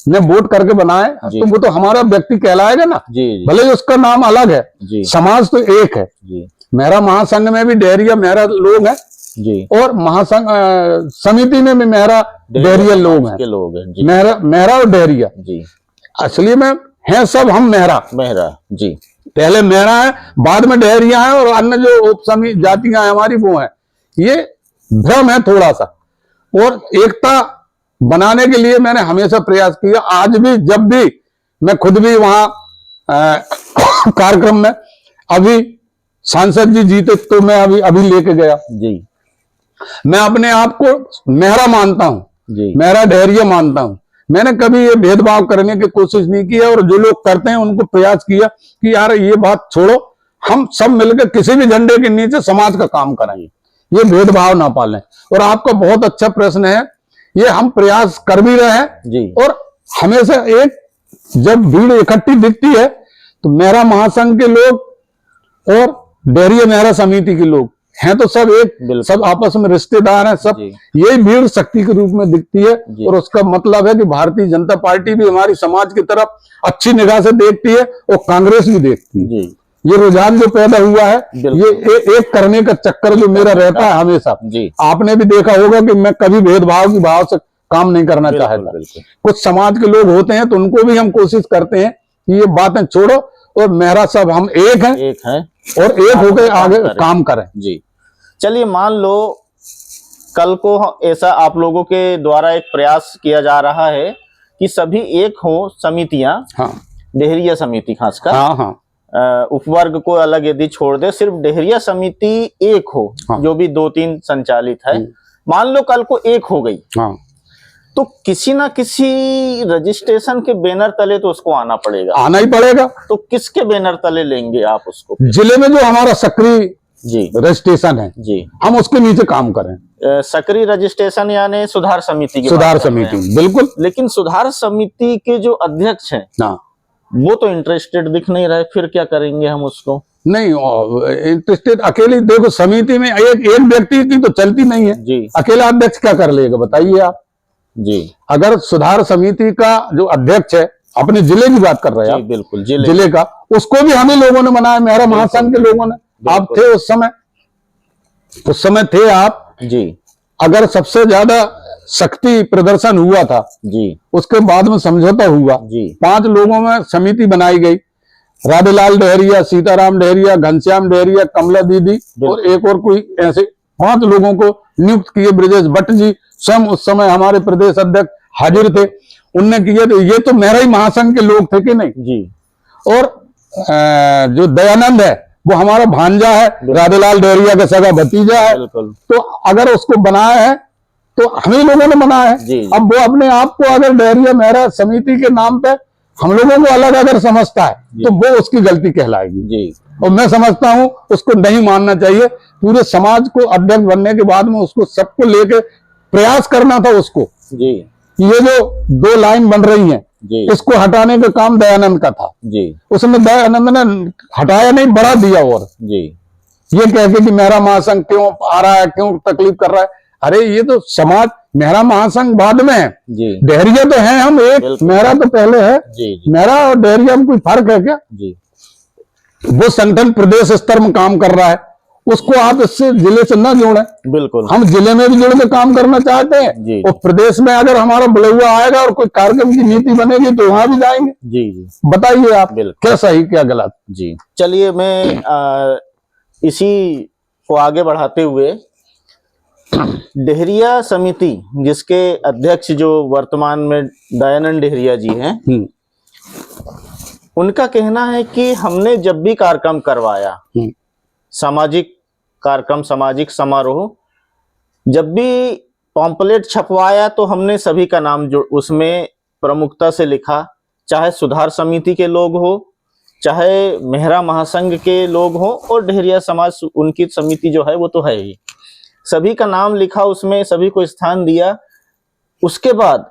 ने वोट करके बनाए, तो वो तो हमारा व्यक्ति कहलाएगा ना। जी। भले ही उसका नाम अलग है, जी। समाज तो एक है। जी। मेहरा महासंघ में भी डेहरिया मेहरा लोग हैं, जी। और महासंघ समिति में भी मेहरा डेहरिया लोग हैं। जी। मेहरा और डेहरिया जी। असली में हैं सब हम मेहरा जी। पहले मेहरा है, बाद में डेहरिया है, और अन्य जो उप जातियां हैं हमारी वो हैं। ये भ्रम है थोड़ा सा, और एकता बनाने के लिए मैंने हमेशा प्रयास किया। आज भी जब भी मैं खुद भी वहां कार्यक्रम में, अभी सांसद जी जीते तो मैं अभी लेके गया। जी। मैं अपने आप को मेहरा मानता हूं, जी। मेहरा डेहरिया मानता हूं। मैंने कभी ये भेदभाव करने की कोशिश नहीं की है, और जो लोग करते हैं उनको प्रयास किया कि यार ये बात छोड़ो, हम सब मिलकर किसी भी झंडे के नीचे समाज का काम करेंगे, ये भेदभाव ना पालें। और आपका बहुत अच्छा प्रश्न है, ये हम प्रयास कर भी रहे हैं। जी। और हमेशा एक जब भीड़ इकट्ठी दिखती है तो मेहरा महासंघ के लोग और डेहरिया मेहरा समिति के लोग हैं तो सब एक, सब आपस में रिश्तेदार हैं, सब यही भीड़ शक्ति के रूप में दिखती है। और उसका मतलब है कि भारतीय जनता पार्टी भी हमारी समाज की तरफ अच्छी निगाह से देखती है, और कांग्रेस भी देखती है। जी। ये रुझान जो पैदा हुआ है, ये एक करने का चक्कर जो मेरा रहता है हमेशा। आपने भी देखा होगा कि मैं कभी भेदभाव की भाव से काम नहीं करना चाहता। कुछ समाज के लोग होते हैं तो उनको भी हम कोशिश करते हैं कि ये बातें छोड़ो, और मेहरा सब हम एक हैं और एक होकर आगे काम करें। जी। चलिए मान लो कल को ऐसा आप लोगों के द्वारा एक प्रयास किया जा रहा है कि सभी एक हो समितियां। हाँ। डेहरिया समिति खासकर। हाँ। हाँ। उपवर्ग को अलग यदि छोड़ दे, सिर्फ डेहरिया समिति एक हो। हाँ। जो भी 2-3 संचालित है, मान लो कल को एक हो गई। हाँ। तो किसी ना किसी रजिस्ट्रेशन के बैनर तले तो उसको आना ही पड़ेगा। तो किसके बैनर तले लेंगे आप उसको? जिले में जो हमारा सक्रिय जी रजिस्ट्रेशन है, जी, हम उसके नीचे काम करें। सक्रिय रजिस्ट्रेशन यानी सुधार समिति की सुधार समिति, बिल्कुल। लेकिन सुधार समिति के जो अध्यक्ष हैं, वो तो इंटरेस्टेड दिख नहीं रहे, फिर क्या करेंगे हम उसको? नहीं इंटरेस्टेड अकेली, देखो समिति में एक व्यक्ति की तो चलती नहीं है जी। अकेला अध्यक्ष क्या कर लेगा बताइए आप जी। अगर सुधार समिति का जो अध्यक्ष है, अपने जिले की बात कर रहे हैं, बिल्कुल जिले का, उसको भी हमें लोगों ने बनाया, मेहरा महासंघ के लोगों ने। आप थे उस समय थे आप जी। अगर सबसे ज्यादा शक्ति प्रदर्शन हुआ था जी, और बाद में समझौता हुआ जी। 5 लोगों में समिति बनाई गई, राधेलाल डेहरिया, सीताराम डेहरिया, घनश्याम डेहरिया, कमला दीदी और एक और कोई, ऐसे 5 लोगों को नियुक्त किए। ब्रजेश भट्ट जी स्वयं उस समय हमारे प्रदेश अध्यक्ष हाजिर थे, उनने किए। तो ये तो मेहरा ही महासंघ के लोग थे कि नहीं जी। और जो दयानंद है वो हमारा भांजा है, राधेलाल डेहरिया का सगा भतीजा है। तो अगर उसको बनाया है तो हम ही लोगों ने बनाया है। अब वो अपने आप को अगर डेहरिया मेहरा समिति के नाम पे हम लोगों को अलग अगर समझता है तो वो उसकी गलती कहलाएगी जी। और मैं समझता हूं उसको नहीं मानना चाहिए। पूरे समाज को अध्यक्ष बनने के बाद में उसको सबको लेके प्रयास करना था उसको जी। ये जो 2 लाइन बन रही हैं जी, इसको हटाने का काम दयानंद का था जी। उसमें दयानंद ने हटाया नहीं, बढ़ा दिया। और जी, ये कह के कि मेहरा महासंघ क्यों आ रहा है, क्यों तकलीफ कर रहा है। अरे ये तो समाज, मेहरा महासंघ बाद में है जी। डेहरिया तो है हम एक, मेहरा तो पहले है जी, जी। मेहरा और डेहरिया में कोई फर्क है क्या जी? वो संगठन प्रदेश स्तर में काम कर रहा है, उसको आप इससे जिले से ना जोड़ें। बिल्कुल। हम जिले में भी जुड़ के काम करना चाहते जी। हैं, और प्रदेश में अगर हमारा बुलौआ आएगा और कोई कार्यक्रम की नीति बनेगी तो वहां भी जाएंगे। जी जी, बताइए आप क्या सही क्या गलत। जी चलिए, मैं इसी को आगे बढ़ाते हुए डेहरिया समिति, जिसके अध्यक्ष जो वर्तमान में दयानंद डेहरिया जी हैं, उनका कहना है कि हमने जब भी कार्यक्रम करवाया, सामाजिक कार्यक्रम, सामाजिक समारोह, जब भी पॉम्पलेट छपवाया, तो हमने सभी का नाम जो उसमें प्रमुखता से लिखा, चाहे सुधार समिति के लोग हो, चाहे मेहरा महासंघ के लोग हो, और डेहरिया समाज उनकी समिति जो है वो तो है ही, सभी का नाम लिखा उसमें, सभी को स्थान दिया। उसके बाद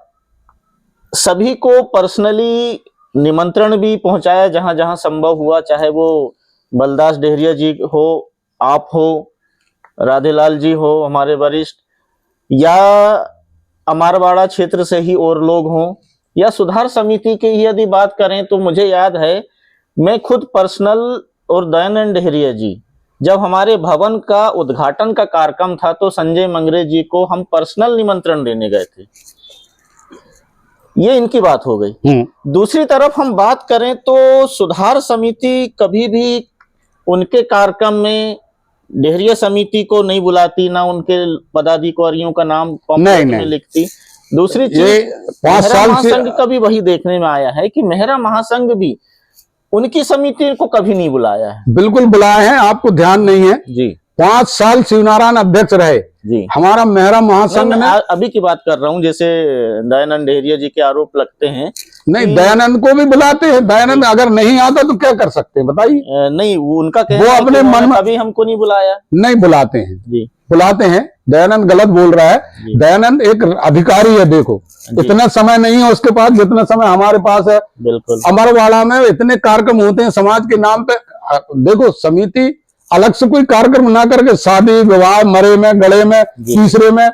सभी को पर्सनली निमंत्रण भी पहुंचाया जहां जहां संभव हुआ, चाहे वो बलदास डेहरिया जी हो, आप हो, राधेलाल जी हो हमारे वरिष्ठ, या अमारवाड़ा क्षेत्र से ही और लोग हों, या सुधार समिति की यदि बात करें तो मुझे याद है मैं खुद पर्सनल, और दयानंद डेहरिया जी जब हमारे भवन का उद्घाटन का कार्यक्रम था तो संजय मंगरे जी को हम पर्सनल निमंत्रण देने गए थे। ये इनकी बात हो गई। दूसरी तरफ हम बात करें तो सुधार समिति कभी भी उनके कार्यक्रम में डेहरिया समिति को नहीं बुलाती, ना उनके पदाधिकारियों का नाम पॉम्पलेट में लिखती। दूसरी चीज, 5 साल से महासंघ का भी वही देखने में आया है कि मेहरा महासंघ भी उनकी समिति को कभी नहीं बुलाया है। बिल्कुल बुलाए हैं, आपको ध्यान नहीं है जी। 5 साल शिवनारायण अध्यक्ष रहे जी। हमारा मेहरा महासंघ ने। अभी की बात कर रहा हूँ, जैसे दयानंद डेहरिया जी के आरोप लगते हैं। नहीं, दयानंद को भी बुलाते हैं, दयानंद अगर नहीं आता तो क्या कर सकते हैं बताइए। नहीं, उनका कहना वो है अपने कि मन में कभी हमको नहीं बुलाया। नहीं बुलाते हैं जी, बुलाते हैं। दयानंद गलत बोल रहा है। दयानंद एक अधिकारी है, देखो इतना समय नहीं है उसके पास जितना समय हमारे पास है। बिल्कुल। अमरवाड़ा में इतने कार्यक्रम होते हैं समाज के नाम पे। देखो, समिति अलग से कोई कार्यक्रम ना करके शादी विवाह, मरे में, गड़े में, तीसरे में,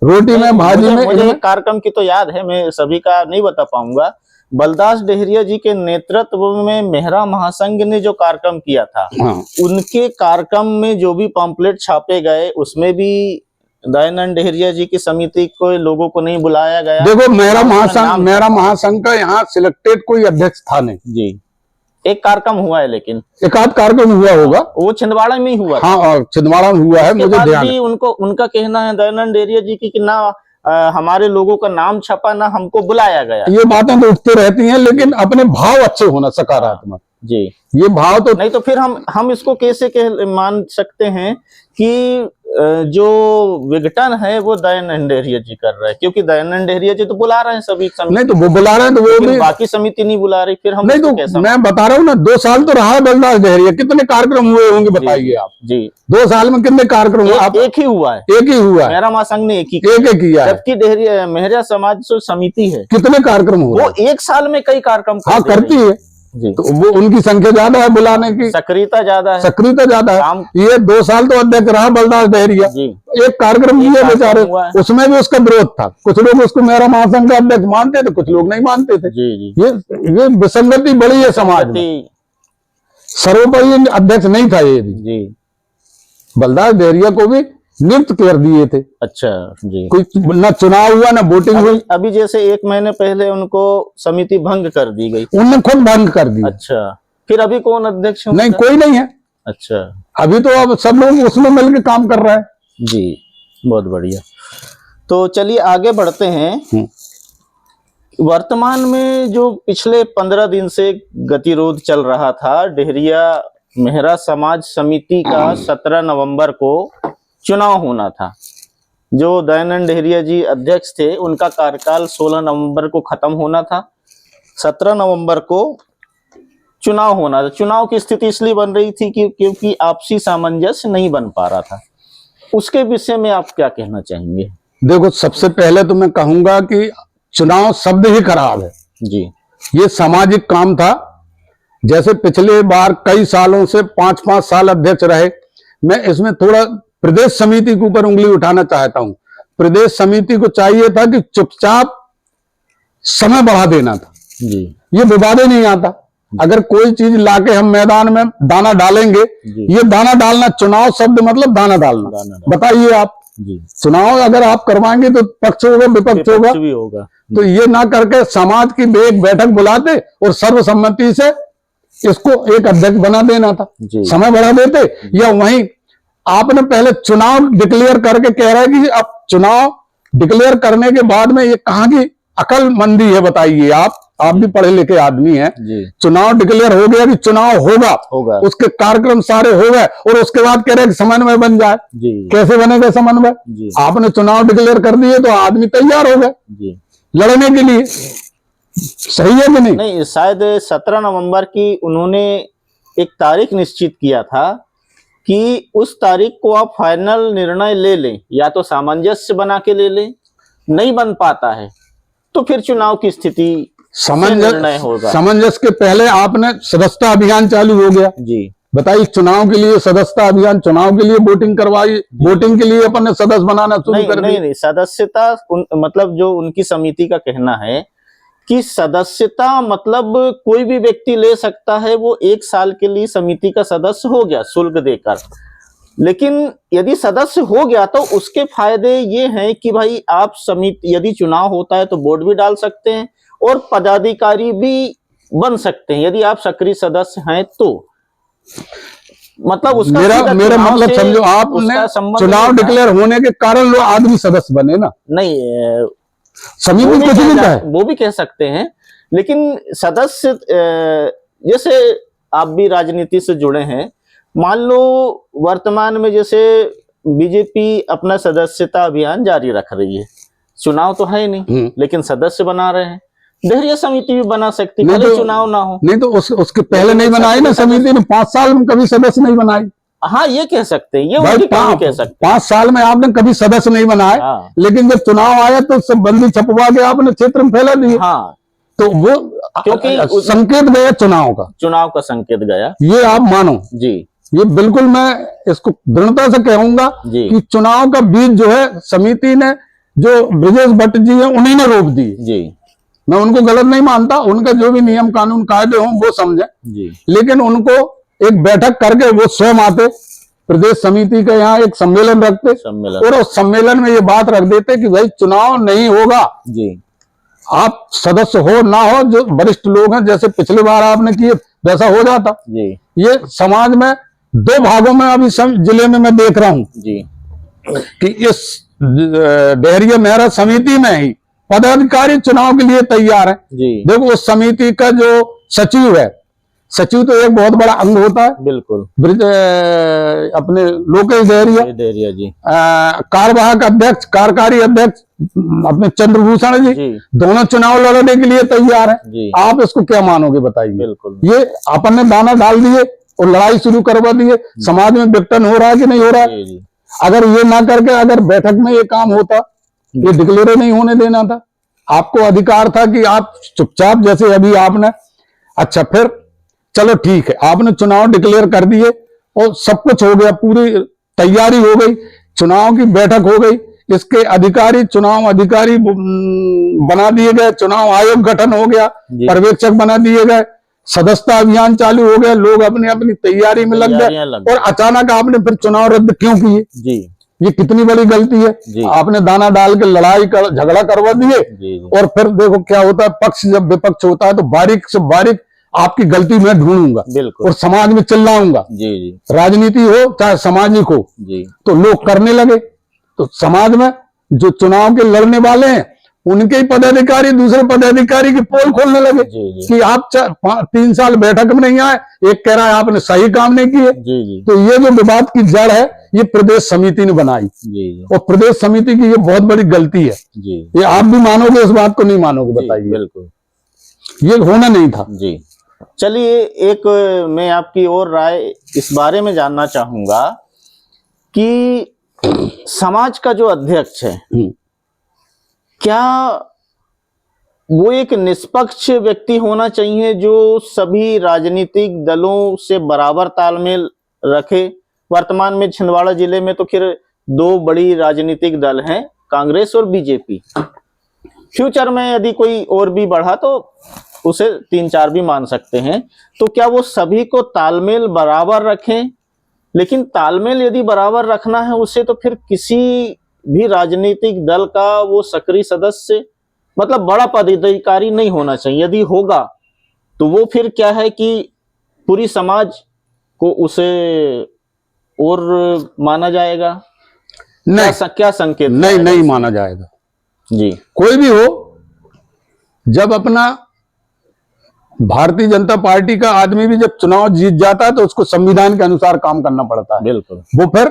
रोटी में, भाजी में, मुझे कार्यक्रम की तो याद है, मैं सभी का नहीं बता पाऊंगा। बलदास डेहरिया जी के नेतृत्व में मेहरा महासंघ ने जो कार्यक्रम किया था, उनके कार्यक्रम में जो भी पॉम्पलेट छापे गए उसमें भी दयानंद डेहरिया जी की समिति को लोगों को नहीं बुलाया गया। देखो, मेहरा महासंघ का यहाँ सिलेक्टेड कोई अध्यक्ष था नहीं। जी, एक कार्यक्रम हुआ है, लेकिन एक आध कार्यक्रम हुआ होगा, वो छिंदवाड़ा में ही हुआ। हाँ, छिंदवाड़ा में हुआ है, मुझे ध्यान है। उनका कहना है दयानंद डेहरिया जी की कि ना हमारे लोगों का नाम छपा, ना हमको बुलाया गया। ये बातें तो उठती रहती हैं, लेकिन अपने भाव अच्छे होना, सकारात्मक। जी, ये भाव तो नहीं, तो फिर हम इसको कैसे मान सकते हैं कि जो विघटन है वो दयानंद डेहरिया जी कर रहे हैं, क्योंकि दयानंद डेहरिया जी तो बुला रहे हैं सभी समिति। नहीं, तो वो बुला रहे हैं तो वो भी, बाकी समिति नहीं बुला रही। फिर हम नहीं, तो कैसा? मैं बता रहा हूँ ना, 2 साल तो रहा बलदास डेहरिया, कितने कार्यक्रम हुए होंगे बताइए आप। जी, 2 साल में कितने कार्यक्रम हुए? एक ही हुआ है, एक ही हुआ है। मेहरा महासंघ ने एक ही किया है, जबकि डेहरिया मेहरा समाज जो समिति है कितने कार्यक्रम हुए? वो एक साल में कई कार्यक्रम करती है। जी, तो वो उनकी संख्या ज्यादा है, बुलाने की सक्रियता ज्यादा है। ये 2 साल तो अध्यक्ष रहा बलदास डेहरिया, एक कार्यक्रम किया बेचारे, उसमें भी उसका विरोध था। कुछ लोग उसको मेहरा महासंघ का अध्यक्ष मानते थे, कुछ लोग नहीं मानते थे। ये विसंगति बड़ी है समाज में। सर्वोपरि अध्यक्ष नहीं था ये भी। जी, बलदास डेहरिया को भी नियुक्त कर दिए थे। अच्छा जी। कोई ना चुनाव हुआ ना वोटिंग हुई। अभी जैसे 1 महीने पहले उनको समिति भंग कर दी गई। उन्होंने खुद भंग कर दी। अच्छा, फिर अभी कौन अध्यक्ष है? नहीं, कोई नहीं है। अच्छा, अभी तो अब सब लोग उसमें मिलकर काम कर रहे हैं। जी, बहुत बढ़िया। तो चलिए आगे बढ़ते हैं। वर्तमान में जो पिछले 15 दिन से गतिरोध चल रहा था, डेहरिया मेहरा समाज समिति का 17 नवंबर को चुनाव होना था। जो दयानंद डेहरिया जी अध्यक्ष थे, उनका कार्यकाल 16 नवंबर को खत्म होना था। 17 नवंबर को चुनाव होना था। चुनाव की स्थिति इसलिए बन रही थी क्योंकि आपसी सामंजस्य नहीं बन पा रहा था। उसके विषय में आप क्या कहना चाहेंगे? देखो, सबसे पहले तो मैं कहूंगा कि चुनाव शब्द ही खराब है जी। ये सामाजिक काम था। जैसे पिछले बार कई सालों से 5-5 साल अध्यक्ष रहे, मैं इसमें थोड़ा प्रदेश समिति के ऊपर उंगली उठाना चाहता हूं। प्रदेश समिति को चाहिए था कि चुपचाप समय बढ़ा देना था जी। ये विवादे नहीं आता। अगर कोई चीज लाके हम मैदान में दाना डालेंगे, जी। ये दाना डालना, चुनाव शब्द मतलब दाना डालना, बताइए आप। जी। चुनाव अगर आप करवाएंगे तो पक्ष होगा, विपक्ष होगा, भी होगा। तो ये ना करके समाज की एक बैठक बुलाते और सर्वसम्मति से इसको एक अध्यक्ष बना देना था, समय बढ़ा देते। या वहीं आपने पहले चुनाव डिक्लेयर करके कह रहा है कि अब चुनाव डिक्लेयर करने के बाद में ये कहाँ की अकलमंदी है, बताइए आप भी पढ़े लिखे आदमी हैं। चुनाव डिक्लेयर हो गया कि चुनाव होगा, उसके कार्यक्रम सारे हो गए और उसके बाद कह रहे हैं समन्वय बन जाए। कैसे बनेगा समन्वय? आपने चुनाव डिक्लेयर कर दिए तो आदमी तैयार हो गए लड़ने के लिए, सही है कि नहीं? नहीं, शायद 17 नवंबर की उन्होंने एक तारीख निश्चित किया था कि उस तारीख को आप फाइनल निर्णय ले लें, या तो सामंजस्य बना के ले लें, नहीं बन पाता है तो फिर चुनाव की स्थिति निर्णय होगा। सामंजस्य के पहले आपने सदस्यता अभियान चालू हो गया। बताइए, चुनाव के लिए सदस्यता अभियान, चुनाव के लिए वोटिंग करवाई, वोटिंग के लिए अपने सदस्य बनाना शुरू कर दिया। नहीं, सदस्यता मतलब जो उनकी समिति का कहना है कि सदस्यता मतलब कोई भी व्यक्ति ले सकता है, वो 1 साल के लिए समिति का सदस्य हो गया शुल्क देकर। लेकिन यदि सदस्य हो गया तो उसके फायदे ये हैं कि भाई आप समिति, यदि चुनाव होता है तो वोट भी डाल सकते हैं और पदाधिकारी भी बन सकते हैं यदि आप सक्रिय सदस्य हैं तो। मतलब उसका मेरा मतलब समझो, आपने चुनाव डिक्लेयर होने के कारण लोग आदमी सदस्य बने ना। नहीं, समिति कुछ नहीं है, वो भी कह सकते हैं, लेकिन सदस्य, जैसे आप भी राजनीति से जुड़े हैं, मान लो वर्तमान में जैसे बीजेपी अपना सदस्यता अभियान जारी रख रही है, चुनाव तो है नहीं लेकिन सदस्य बना रहे हैं, देहरिया समिति भी बना सकती है, तो चुनाव ना हो। नहीं तो उसके पहले नहीं बनाई ना समिति ने, 5 साल में कभी सदस्य नहीं बनाई। हाँ, ये कह सकते हैं, ये उनकी कह सकते हैं। 5 साल में आपने कभी सदस्य नहीं बनाए। लेकिन जब चुनाव आया तो सब बंदी छपवा के आपने क्षेत्र में फैला दिए। तो वो क्योंकि संकेत गया चुनाव का संकेत गया, ये आप मानो जी। ये बिल्कुल मैं इसको दृढ़ता से कहूंगा कि चुनाव का बीज जो है समिति ने, जो ब्रजेश भट्ट जी है उन्हीं ने रोप दिए जी। मैं उनको गलत नहीं मानता, उनका जो भी नियम कानून कायदे हों वो समझे जी। लेकिन उनको एक बैठक करके वो स्वयं आते, प्रदेश समिति का यहाँ एक सम्मेलन रखते और उस सम्मेलन में ये बात रख देते कि भाई चुनाव नहीं होगा जी, आप सदस्य हो ना हो, जो वरिष्ठ लोग हैं जैसे पिछली बार आपने किए वैसा हो जाता जी। ये समाज में 2 भागों में अभी जिले में मैं देख रहा हूं जी कि इस डेहरिया मेहरा समिति में ही पदाधिकारी चुनाव के लिए तैयार है जी। देखो उस समिति का जो सचिव है, सचिव तो एक बहुत बड़ा अंग होता है, बिल्कुल अपने लोकेश डेहरिया जी, कार्यवाहक अध्यक्ष, कार्यकारी अध्यक्ष अपने चंद्रभूषण जी, दोनों चुनाव लड़ने के लिए तैयार हैं। आप इसको क्या मानोगे बताइए? बिल्कुल, ये अपन ने दाना डाल दिए और लड़ाई शुरू करवा दिए, समाज में विघटन हो रहा है कि नहीं हो रहा है? अगर ये ना करके अगर बैठक में ये काम होता, ये डिक्लेयर नहीं होने देना था, आपको अधिकार था कि आप चुपचाप, जैसे अभी आपने, अच्छा फिर चलो ठीक है, आपने चुनाव डिक्लेयर कर दिए और सब कुछ हो गया, पूरी तैयारी हो गई, चुनाव की बैठक हो गई, इसके अधिकारी, चुनाव अधिकारी बना दिए गए, चुनाव आयोग गठन हो गया, पर्यवेक्षक बना दिए गए, सदस्यता अभियान चालू हो गया, लोग अपनी अपनी तैयारी में लग गए और अचानक आपने फिर चुनाव रद्द क्यों किए जी? ये कितनी बड़ी गलती है। आपने दाना डाल के लड़ाई कर, झगड़ा करवा दिए और फिर देखो क्या होता है, पक्ष जब विपक्ष होता है तो बारीक से बारीक आपकी गलती मैं ढूंढूंगा और समाज में चिल्लाऊंगा। राजनीति हो चाहे सामाजिक हो, तो लोग करने लगे, तो समाज में जो चुनाव के लड़ने वाले हैं उनके ही पदाधिकारी दूसरे पदाधिकारी की पोल खोलने लगे कि आप 3 साल बैठक में नहीं आए, एक कह रहा है आपने सही काम नहीं किए। तो ये जो विवाद की जड़ है ये प्रदेश समिति ने बनाई और प्रदेश समिति की ये बहुत बड़ी गलती है। ये आप भी मानोगे, इस बात को नहीं मानोगे? बताइए। बिल्कुल, ये होना नहीं था जी। चलिए, एक मैं आपकी और राय इस बारे में जानना चाहूंगा कि समाज का जो अध्यक्ष है क्या वो एक निष्पक्ष व्यक्ति होना चाहिए जो सभी राजनीतिक दलों से बराबर तालमेल रखे? वर्तमान में छिंदवाड़ा जिले में तो फिर 2 बड़ी राजनीतिक दल हैं, कांग्रेस और बीजेपी। फ्यूचर में यदि कोई और भी बढ़ा तो उसे 3-4 भी मान सकते हैं, तो क्या वो सभी को तालमेल बराबर रखें? लेकिन तालमेल यदि बराबर रखना है उसे, तो फिर किसी भी राजनीतिक दल का वो सक्रिय सदस्य मतलब बड़ा पदाधिकारी नहीं होना चाहिए। यदि होगा तो वो फिर क्या है कि पूरी समाज को उसे और माना जाएगा? नहीं, क्या संकेत नहीं नहीं माना जाएगा जी। कोई भी हो, जब अपना भारतीय जनता पार्टी का आदमी भी जब चुनाव जीत जाता है तो उसको संविधान के अनुसार काम करना पड़ता है। बिल्कुल। वो फिर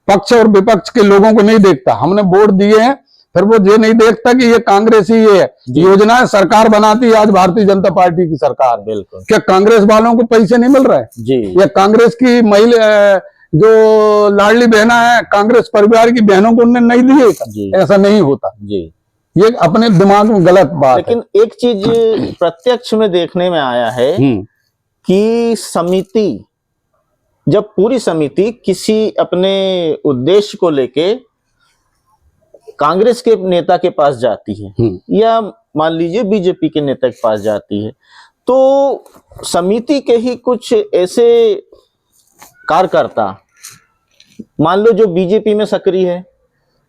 पक्ष और विपक्ष के लोगों को नहीं देखता। हमने वोट दिए हैं, फिर वो ये नहीं देखता कि ये कांग्रेस ही ये है, योजनाएं सरकार बनाती है। आज भारतीय जनता पार्टी की सरकार है। बिल्कुल। क्या कांग्रेस वालों को पैसे नहीं मिल रहे जी? या कांग्रेस की महिला जो लाडली बहना है, कांग्रेस परिवार की बहनों को उन्होंने नहीं दिए? ऐसा नहीं होता जी। ये अपने दिमाग में गलत बात लेकिन है। एक चीज प्रत्यक्ष में देखने में आया है कि समिति, जब पूरी समिति किसी अपने उद्देश्य को लेके कांग्रेस के नेता के पास जाती है या मान लीजिए बीजेपी के नेता के पास जाती है, तो समिति के ही कुछ ऐसे कार्यकर्ता, मान लो जो बीजेपी में सक्रिय है,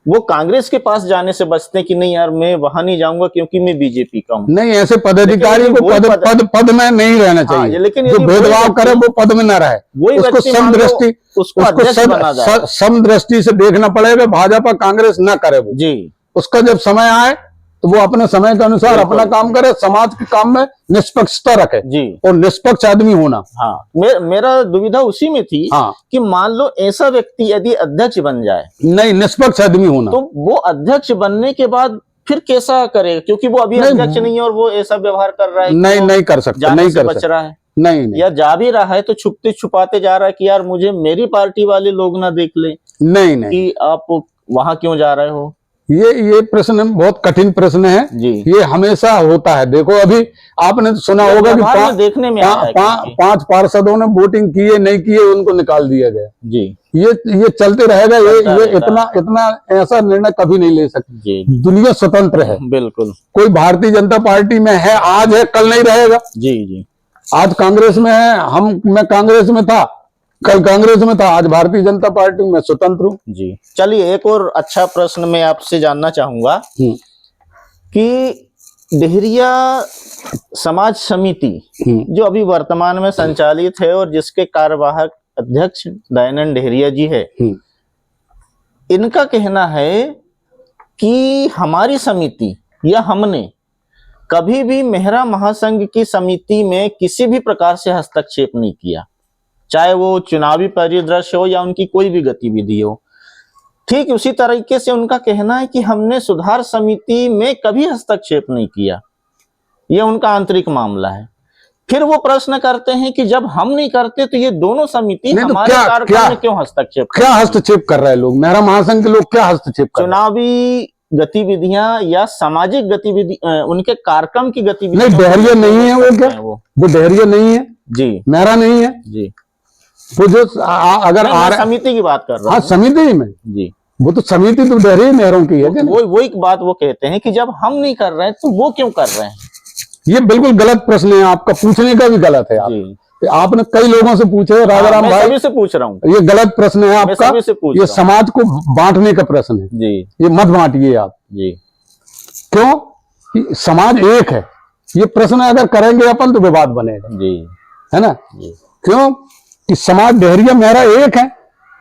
वो कांग्रेस के पास जाने से बचते हैं कि नहीं यार मैं वहां नहीं जाऊंगा क्योंकि मैं बीजेपी का हूं। नहीं, ऐसे पदाधिकारी को पद में नहीं रहना चाहिए। लेकिन जो भेदभाव करे वो पद में न रहे, उसको समदृष्टि से देखना पड़ेगा। भाजपा कांग्रेस न करे वो जी। उसका जब समय आए तो वो अपने समय के अनुसार अपना काम करे, समाज के काम में निष्पक्षता रखे जी, और निष्पक्ष आदमी होना। हाँ, मेरा दुविधा उसी में थी कि मान लो ऐसा व्यक्ति यदि अध्यक्ष बन जाए, नहीं निष्पक्ष आदमी होना, तो वो अध्यक्ष बनने के बाद फिर कैसा करे? क्योंकि वो अभी अध्यक्ष नहीं है और वो ऐसा व्यवहार कर रहा है, नहीं कर सकता, नहीं कर बच रहा है, नहीं या जा भी रहा है तो छुपते छुपाते जा रहा है कि यार मुझे मेरी पार्टी वाले लोग ना देख ले, नहीं कि आप वहां क्यों जा रहे हो। ये प्रश्न बहुत कठिन प्रश्न है जी। ये हमेशा होता है। देखो अभी आपने सुना होगा कि देखने में पांच पार्षदों ने वोटिंग किए नहीं किए, उनको निकाल दिया गया जी। ये चलते रहेगा। ये इतना ऐसा निर्णय कभी नहीं ले सकते। दुनिया स्वतंत्र है, बिल्कुल। कोई भारतीय जनता पार्टी में है, आज है कल नहीं रहेगा जी जी। आज कांग्रेस में है, मैं कांग्रेस में था, कल कांग्रेस में था, आज भारतीय जनता पार्टी में स्वतंत्र हूं जी। चलिए एक और अच्छा प्रश्न मैं आपसे जानना चाहूंगा कि डेहरिया समाज समिति जो अभी वर्तमान में संचालित है और जिसके कार्यवाहक अध्यक्ष दयानंद डेहरिया जी है, इनका कहना है कि हमारी समिति या हमने कभी भी मेहरा महासंघ की समिति में किसी भी प्रकार से हस्तक्षेप नहीं किया, चाहे वो चुनावी परिदृश्य हो या उनकी कोई भी गतिविधि हो। ठीक उसी तरीके से उनका कहना है कि हमने सुधार समिति में कभी हस्तक्षेप नहीं किया, यह उनका आंतरिक मामला है। फिर वो प्रश्न करते हैं कि जब हम नहीं करते तो ये दोनों समिति हमारे कार्यक्रम में क्यों हस्तक्षेप कर रहे हैं लोग? मेहरा महासंघ के लोग क्या हस्तक्षेप कर रहे हैं? चुनावी गतिविधियां या सामाजिक गतिविधि, उनके कार्यक्रम की गतिविधि। नहीं, डेहरिया नहीं है वो, क्या वो डेहरिया नहीं है जी, मेहरा नहीं है जी। वो जो अगर समिति की बात कर रहा हूं, हाँ समिति में जी, वो तो समिति तो डेहरिया मेहरों की है। वो एक बात वो कहते हैं कि जब हम नहीं कर रहे हैं तो वो क्यों कर रहे हैं? ये बिल्कुल गलत प्रश्न है आपका, पूछने का भी गलत है। आपने कई लोगों से पूछे, राजाराम भाई सभी से पूछ रहा हूँ, ये गलत प्रश्न है आपका। ये समाज को बांटने का प्रश्न है जी, ये मत बांटिए आप जी। क्यों? समाज एक है। ये प्रश्न अगर करेंगे अपन तो विवाद बनेगा जी, है ना? क्यों कि समाज डेहरिया मेहरा एक है,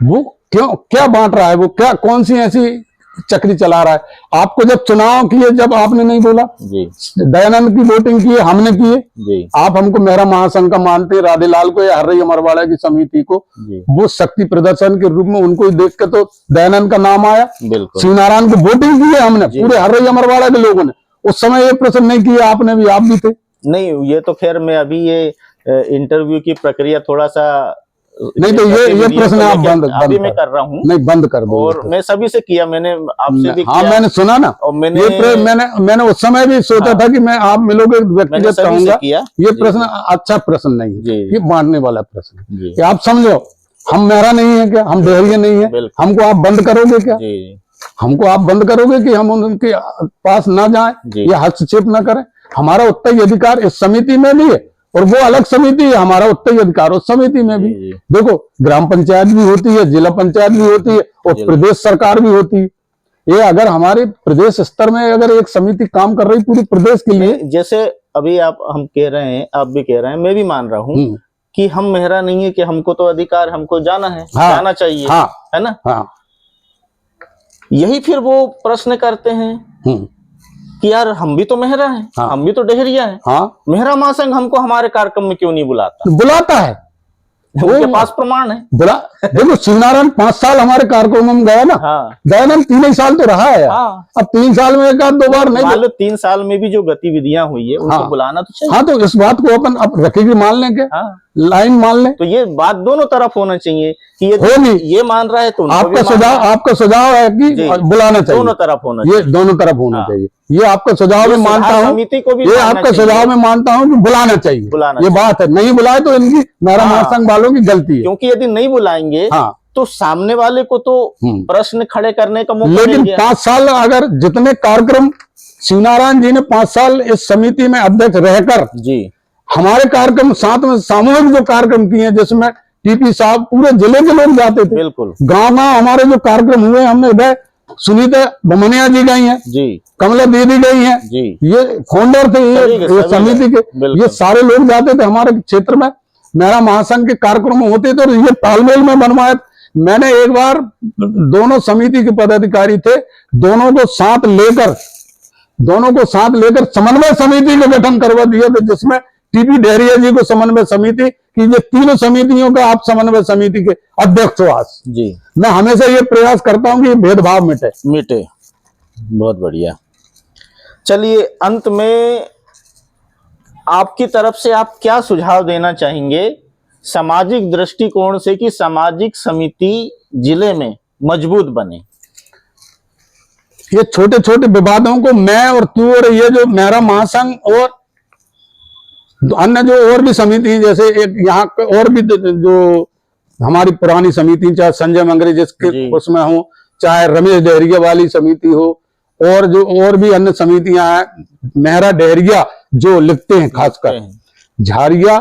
वो क्यों क्या बांट रहा है? वो क्या कौन सी ऐसी चक्री चला रहा है? आपको जब चुनाव किए, जब आपने नहीं बोला जी, दयानंद की वोटिंग की हमने किए जी, आप हमको मेहरा महासंघ का मानते, राधेलाल को या हर्रई अमरवाड़ा की समिति को, वो शक्ति प्रदर्शन के रूप में उनको देख के तो दयानंद का नाम आया। शिवनारायण को वोटिंग की है हमने, पूरे हर्रई अमरवाड़ा के लोगों ने। उस समय ये प्रश्न नहीं किया आपने भी, आप भी थे नहीं। ये तो खैर मैं अभी ये इंटरव्यू की प्रक्रिया थोड़ा सा नहीं, तो ये प्रश्न आप अभी मैं कर रहा हूँ, नहीं बंद कर दो। और मैं सभी से किया, मैंने आपसे भी हाँ, मैंने सुना ना, और मैंने उस समय भी सोचा था कि मैं आप मिलोगे व्यक्तिगत कहूंगा। ये प्रश्न अच्छा प्रश्न नहीं है, ये बांटने वाला प्रश्न है। आप समझो, हम मेहरा नहीं है क्या, हम डेहरिया नहीं है, हमको आप बंद करोगे क्या? हमको आप बंद करोगे कि हम उनके पास ना जाएं या हस्तक्षेप ना करें? हमारा उतना ही अधिकार इस समिति में भी है और वो अलग समिति है, हमारा उतना ही अधिकार उस समिति में भी। जी। देखो ग्राम पंचायत भी होती है, जिला पंचायत भी होती है और जी। प्रदेश सरकार भी होती है। ये अगर हमारे प्रदेश स्तर में अगर एक समिति काम कर रही पूरे प्रदेश के लिए, जैसे अभी हम कह रहे हैं, आप भी कह रहे हैं, मैं भी मान रहा हूँ कि हम मेहरा नहीं है कि हमको तो अधिकार, हमको जाना है, हाँ, जाना चाहिए, हाँ, है ना। हाँ, यही फिर वो प्रश्न करते हैं कि यार हम भी तो मेहरा हैं, हाँ, हम भी तो डेहरिया हैं, हाँ, मेहरा महासंघ हमको हमारे कार्यक्रम में क्यों नहीं बुलाता? बुलाता है, उनके पास प्रमाण है। देखो शिवनारायण 5 साल हमारे कार्यक्रम में गया ना, हाँ, गया ना, 3 ही साल तो रहा है। हाँ, अब 3 साल में एक आध 2 बार नहीं, मान लो 3 साल में भी जो गतिविधियां हुई है उनको हाँ, बुलाना तो चाहिए। हाँ, तो इस बात को अपन अब रखेगी, मान लें क्या, हाँ, लाइन मान लें। तो ये बात दोनों तरफ होना चाहिए कि हो नहीं, ये मान रहा है तो उनको भी आपका सुझाव है कि बुलाना चाहिए, दोनों तरफ होना ये चाहिए, दोनों तरफ होना हाँ, चाहिए। ये आपका सुझाव में मानता हूँ, समिति को भी ये आपका सुझाव में मानता हूँ कि बुलाना चाहिए, ये बात है। नहीं बुलाए तो इनकी मेरा महासंघ वालों की गलती है, क्योंकि यदि नहीं बुलाएंगे हाँ, तो सामने वाले को तो प्रश्न खड़े करने का मौका मिल लेकिन गया। 5 साल अगर जितने कार्यक्रम शिवनारायण जी ने 5 साल इस समिति में अध्यक्ष रहकर जी हमारे कार्यक्रम साथ में सामूहिक जो कार्यक्रम किए जिसमें टीपी साहब पूरे जिले के लोग जाते थे, बिल्कुल गाँव हमारे जो कार्यक्रम हुए, हमने गए, सुनीता बमनिया जी गई हैं जी, कमला दीदी गई हैं जी, ये फाउंडर थे ये समिति के, ये सारे लोग जाते थे हमारे क्षेत्र में, मेरा महासंघ के कार्यक्रम होते थे और ये तालमेल में बनवाए। मैंने एक बार दोनों समिति के पदाधिकारी थे, दोनों को साथ लेकर समन्वय समिति का गठन करवा दिया था, जिसमें टीपी डेहरिया जी को समन्वय समिति की, ये तीनों समितियों का आप समन्वय समिति के अध्यक्ष हो आज जी। मैं हमेशा ये प्रयास करता हूं कि ये भेदभाव मिटे। बहुत बढ़िया। चलिए अंत में आपकी तरफ से आप क्या सुझाव देना चाहेंगे सामाजिक दृष्टिकोण से कि सामाजिक समिति जिले में मजबूत बने? ये छोटे छोटे विवादों को मैं और तू और ये जो मेरा महासंघ और अन्य जो और भी समिति, जैसे एक यहाँ और भी जो हमारी पुरानी समिति, चाहे संजय मंगरी जिसके उसमें हो, चाहे रमेश डेहरिया वाली समिति हो, और जो और भी अन्य समितियां हैं, मेहरा डेहरिया जो लिखते हैं, खासकर झारिया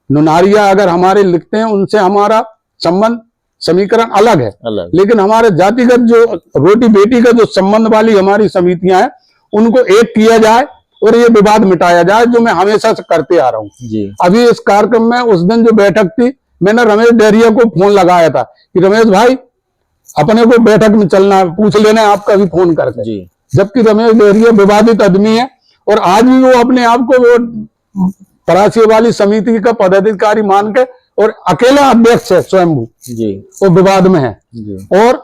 नुनारिया अगर हमारे लिखते हैं, उनसे हमारा संबंध समीकरण अलग है, लेकिन हमारे जातिगत जो रोटी बेटी का जो संबंध वाली हमारी समितियां हैं, उनको एक किया जाए और ये विवाद मिटाया जाए, जो मैं हमेशा से करते आ रहा हूँ। अभी इस कार्यक्रम में उस दिन जो बैठक थी, मैंने रमेश डेहरिया को फोन लगाया था कि रमेश भाई अपने को बैठक में चलना है, पूछ लेना है आपका भी फोन करके, जबकि रमेश डेहरिया विवादित आदमी है और आज भी वो अपने आप को वो परासी वाली समिति का पदाधिकारी मान के और अकेला अध्यक्ष है स्वयं जी, वो विवाद में है जी। और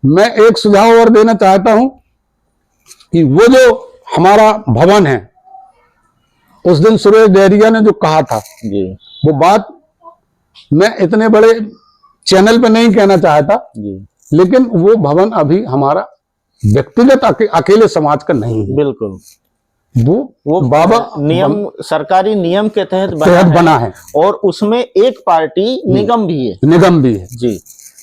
मैं एक सुझाव और देना चाहता हूं कि वो जो हमारा भवन है, उस दिन सुरेश डेहरिया ने जो कहा था जी, वो बात मैं इतने बड़े चैनल पे नहीं कहना चाहता जी, लेकिन वो भवन अभी हमारा व्यक्तिगत अकेले समाज का नहीं है, बिल्कुल वो बाबा नियम सरकारी नियम के तहत बना है और उसमें एक पार्टी निगम भी है जी।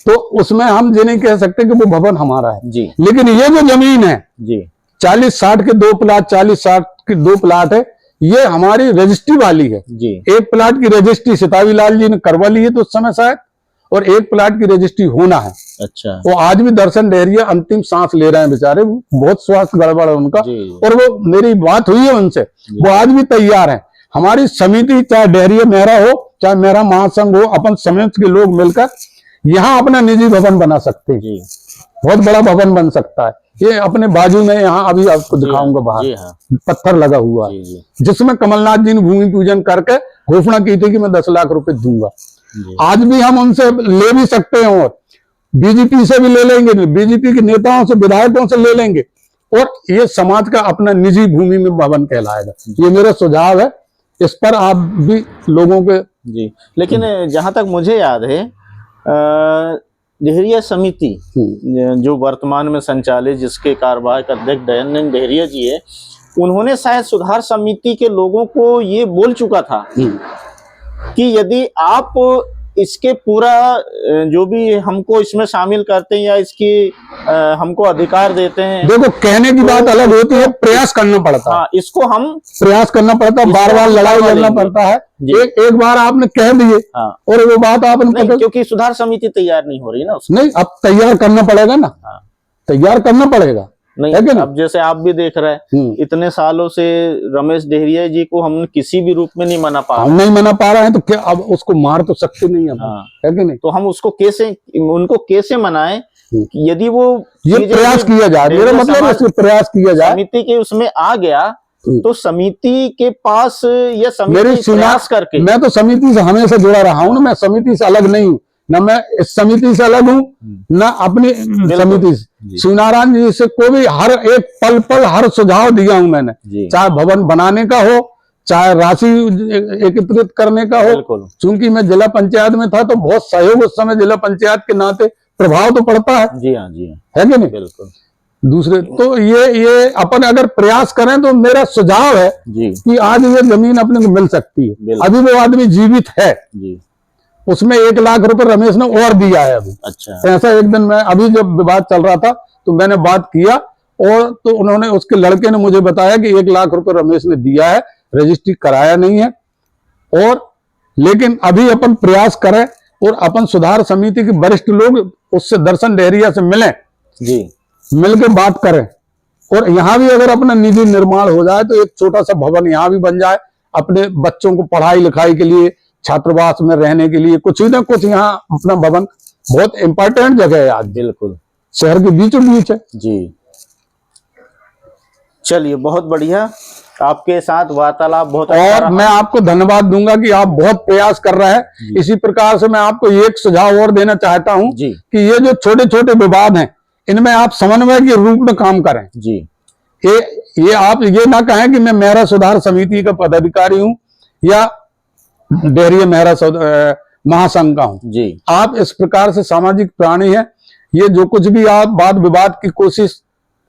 तो उसमें हम ये नहीं कह सकते कि वो भवन हमारा है जी, लेकिन ये जो जमीन है जी, 40-60 के 2 प्लाट, 40-60 के 2 प्लाट है, ये हमारी रजिस्ट्री वाली है जी। एक प्लाट की रजिस्ट्री सितावी लाल जी ने करवा ली है तो उस समय शायद, और एक प्लाट की रजिस्ट्री होना है। अच्छा, वो आज भी दर्शन डेहरिया अंतिम सांस ले रहे हैं बेचारे, बहुत स्वास्थ्य गड़बड़ है उनका, और वो मेरी बात हुई है उनसे, वो आज भी तैयार है। हमारी समिति चाहे डेहरिया मेहरा हो, चाहे मेरा महासंघ हो, अपन समाज के लोग मिलकर यहाँ अपना निजी भवन बना सकते हैं, बहुत बड़ा भवन बन सकता है। ये अपने बाजू में यहाँ अभी आपको दिखाऊंगा बाहर पत्थर लगा हुआ है, जिसमें कमलनाथ जी ने भूमि पूजन करके घोषणा की थी कि मैं 10 लाख रुपए दूंगा। आज भी हम उनसे ले भी सकते हैं और बीजेपी से भी ले लेंगे, बीजेपी के नेताओं से, विधायकों से ले लेंगे, और ये समाज का अपना निजी भूमि में भवन कहलाएगा। ये मेरा सुझाव है, इस पर आप भी लोगों के जी। लेकिन जहां तक मुझे याद है, डेहरिया समिति जो वर्तमान में संचालित, जिसके कार्यवाहक अध्यक्ष दयानंद डेहरिया जी है, उन्होंने शायद सुधार समिति के लोगों को ये बोल चुका था कि यदि आप इसके पूरा जो भी हमको इसमें शामिल करते हैं या इसकी हमको अधिकार देते हैं, देखो कहने की बात अलग होती है, प्रयास करना पड़ता है। हाँ, इसको हम प्रयास करना पड़ता है, बार बार लड़ाई लड़ना पड़ता है। एक बार आपने कह दिए हाँ, और वो बात आपने नहीं, क्योंकि सुधार समिति तैयार नहीं हो रही ना उसमें। नहीं, अब तैयार करना पड़ेगा ना। हाँ। तैयार करना पड़ेगा, नहीं, है कि नहीं? अब जैसे आप भी देख रहे हैं, इतने सालों से रमेश डेहरिया जी को हम किसी भी रूप में नहीं मना पा रहे। हम नहीं मना पा रहे हैं तो क्या अब उसको मार तो सकते नहीं है, हाँ। है कि नहीं? तो हम उसको कैसे, उनको कैसे मनाएं कि यदि वो ये प्रयास किया जाए, मेरा मतलब है प्रयास किया जाए, समिति के उसमें आ गया तो समिति के पास या समिति प्रयास करके, मैं तो समिति से हमेशा जुड़ा रहा हूं ना, मैं समिति से अलग नहीं हूँ ना, मैं इस समिति से अलग हूँ ना अपनी समिति से। शिवनारायण जी से कोई भी हर एक पल पल हर सुझाव दिया हूं मैंने, चाहे भवन बनाने का हो, चाहे राशि एकत्रित करने का हो। चूंकि मैं जिला पंचायत में था तो बहुत सहयोग उस समय जिला पंचायत के नाते प्रभाव तो पड़ता है। जी हाँ, जी हाँ, है कि नहीं? बिल्कुल। दूसरे तो ये अपन अगर प्रयास करें तो मेरा सुझाव है कि आज ये जमीन अपने को मिल सकती है। अभी वो आदमी जीवित है जी। उसमें 1 लाख रुपए रमेश ने और दिया है अभी। अच्छा। ऐसा एक दिन मैं अभी जब विवाद चल रहा था तो मैंने बात किया और तो उन्होंने, उसके लड़के ने मुझे बताया कि 1 लाख रुपए रमेश ने दिया है, रजिस्ट्री कराया नहीं है। और लेकिन अभी अपन प्रयास करें और अपन सुधार समिति के वरिष्ठ लोग उससे दर्शन डेहरिया से मिलें जी, मिलकर बात करें। और यहाँ भी अगर अपना निधि निर्माण हो जाए तो एक छोटा सा भवन यहाँ भी बन जाए, अपने बच्चों को पढ़ाई लिखाई के लिए, छात्रावास में रहने के लिए कुछ ही ना कुछ यहाँ अपना भवन। बहुत इंपॉर्टेंट जगह है आज, बिल्कुल शहर के बीचों बीच है जी। चलिए, बहुत बढ़िया, आपके साथ वार्तालाप बहुत अच्छा। और मैं आपको धन्यवाद दूंगा कि आप बहुत प्रयास कर रहे हैं। इसी प्रकार से मैं आपको एक सुझाव और देना चाहता हूं कि ये जो छोटे छोटे विवाद हैं इनमें आप समन्वय के रूप में काम करें जी। ये आप ये ना कहें कि मैं मेहरा सुधार समिति का पदाधिकारी हूं या डेहरिया मेहरा महासंघ का हूं जी। आप इस प्रकार से सामाजिक प्राणी हैं। ये जो कुछ भी आप वाद विवाद की कोशिश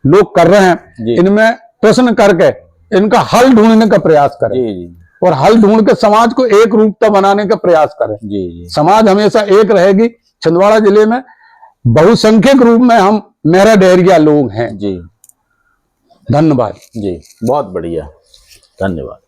लोग कर रहे हैं, इनमें प्रश्न करके इनका हल ढूंढने का प्रयास करें जी। और हल ढूंढ के समाज को एक रूपता बनाने का प्रयास करें जी। समाज हमेशा एक रहेगी। छिंदवाड़ा जिले में बहुसंख्यक रूप में हम मेहरा डेहरिया लोग हैं जी। धन्यवाद जी, बहुत बढ़िया, धन्यवाद।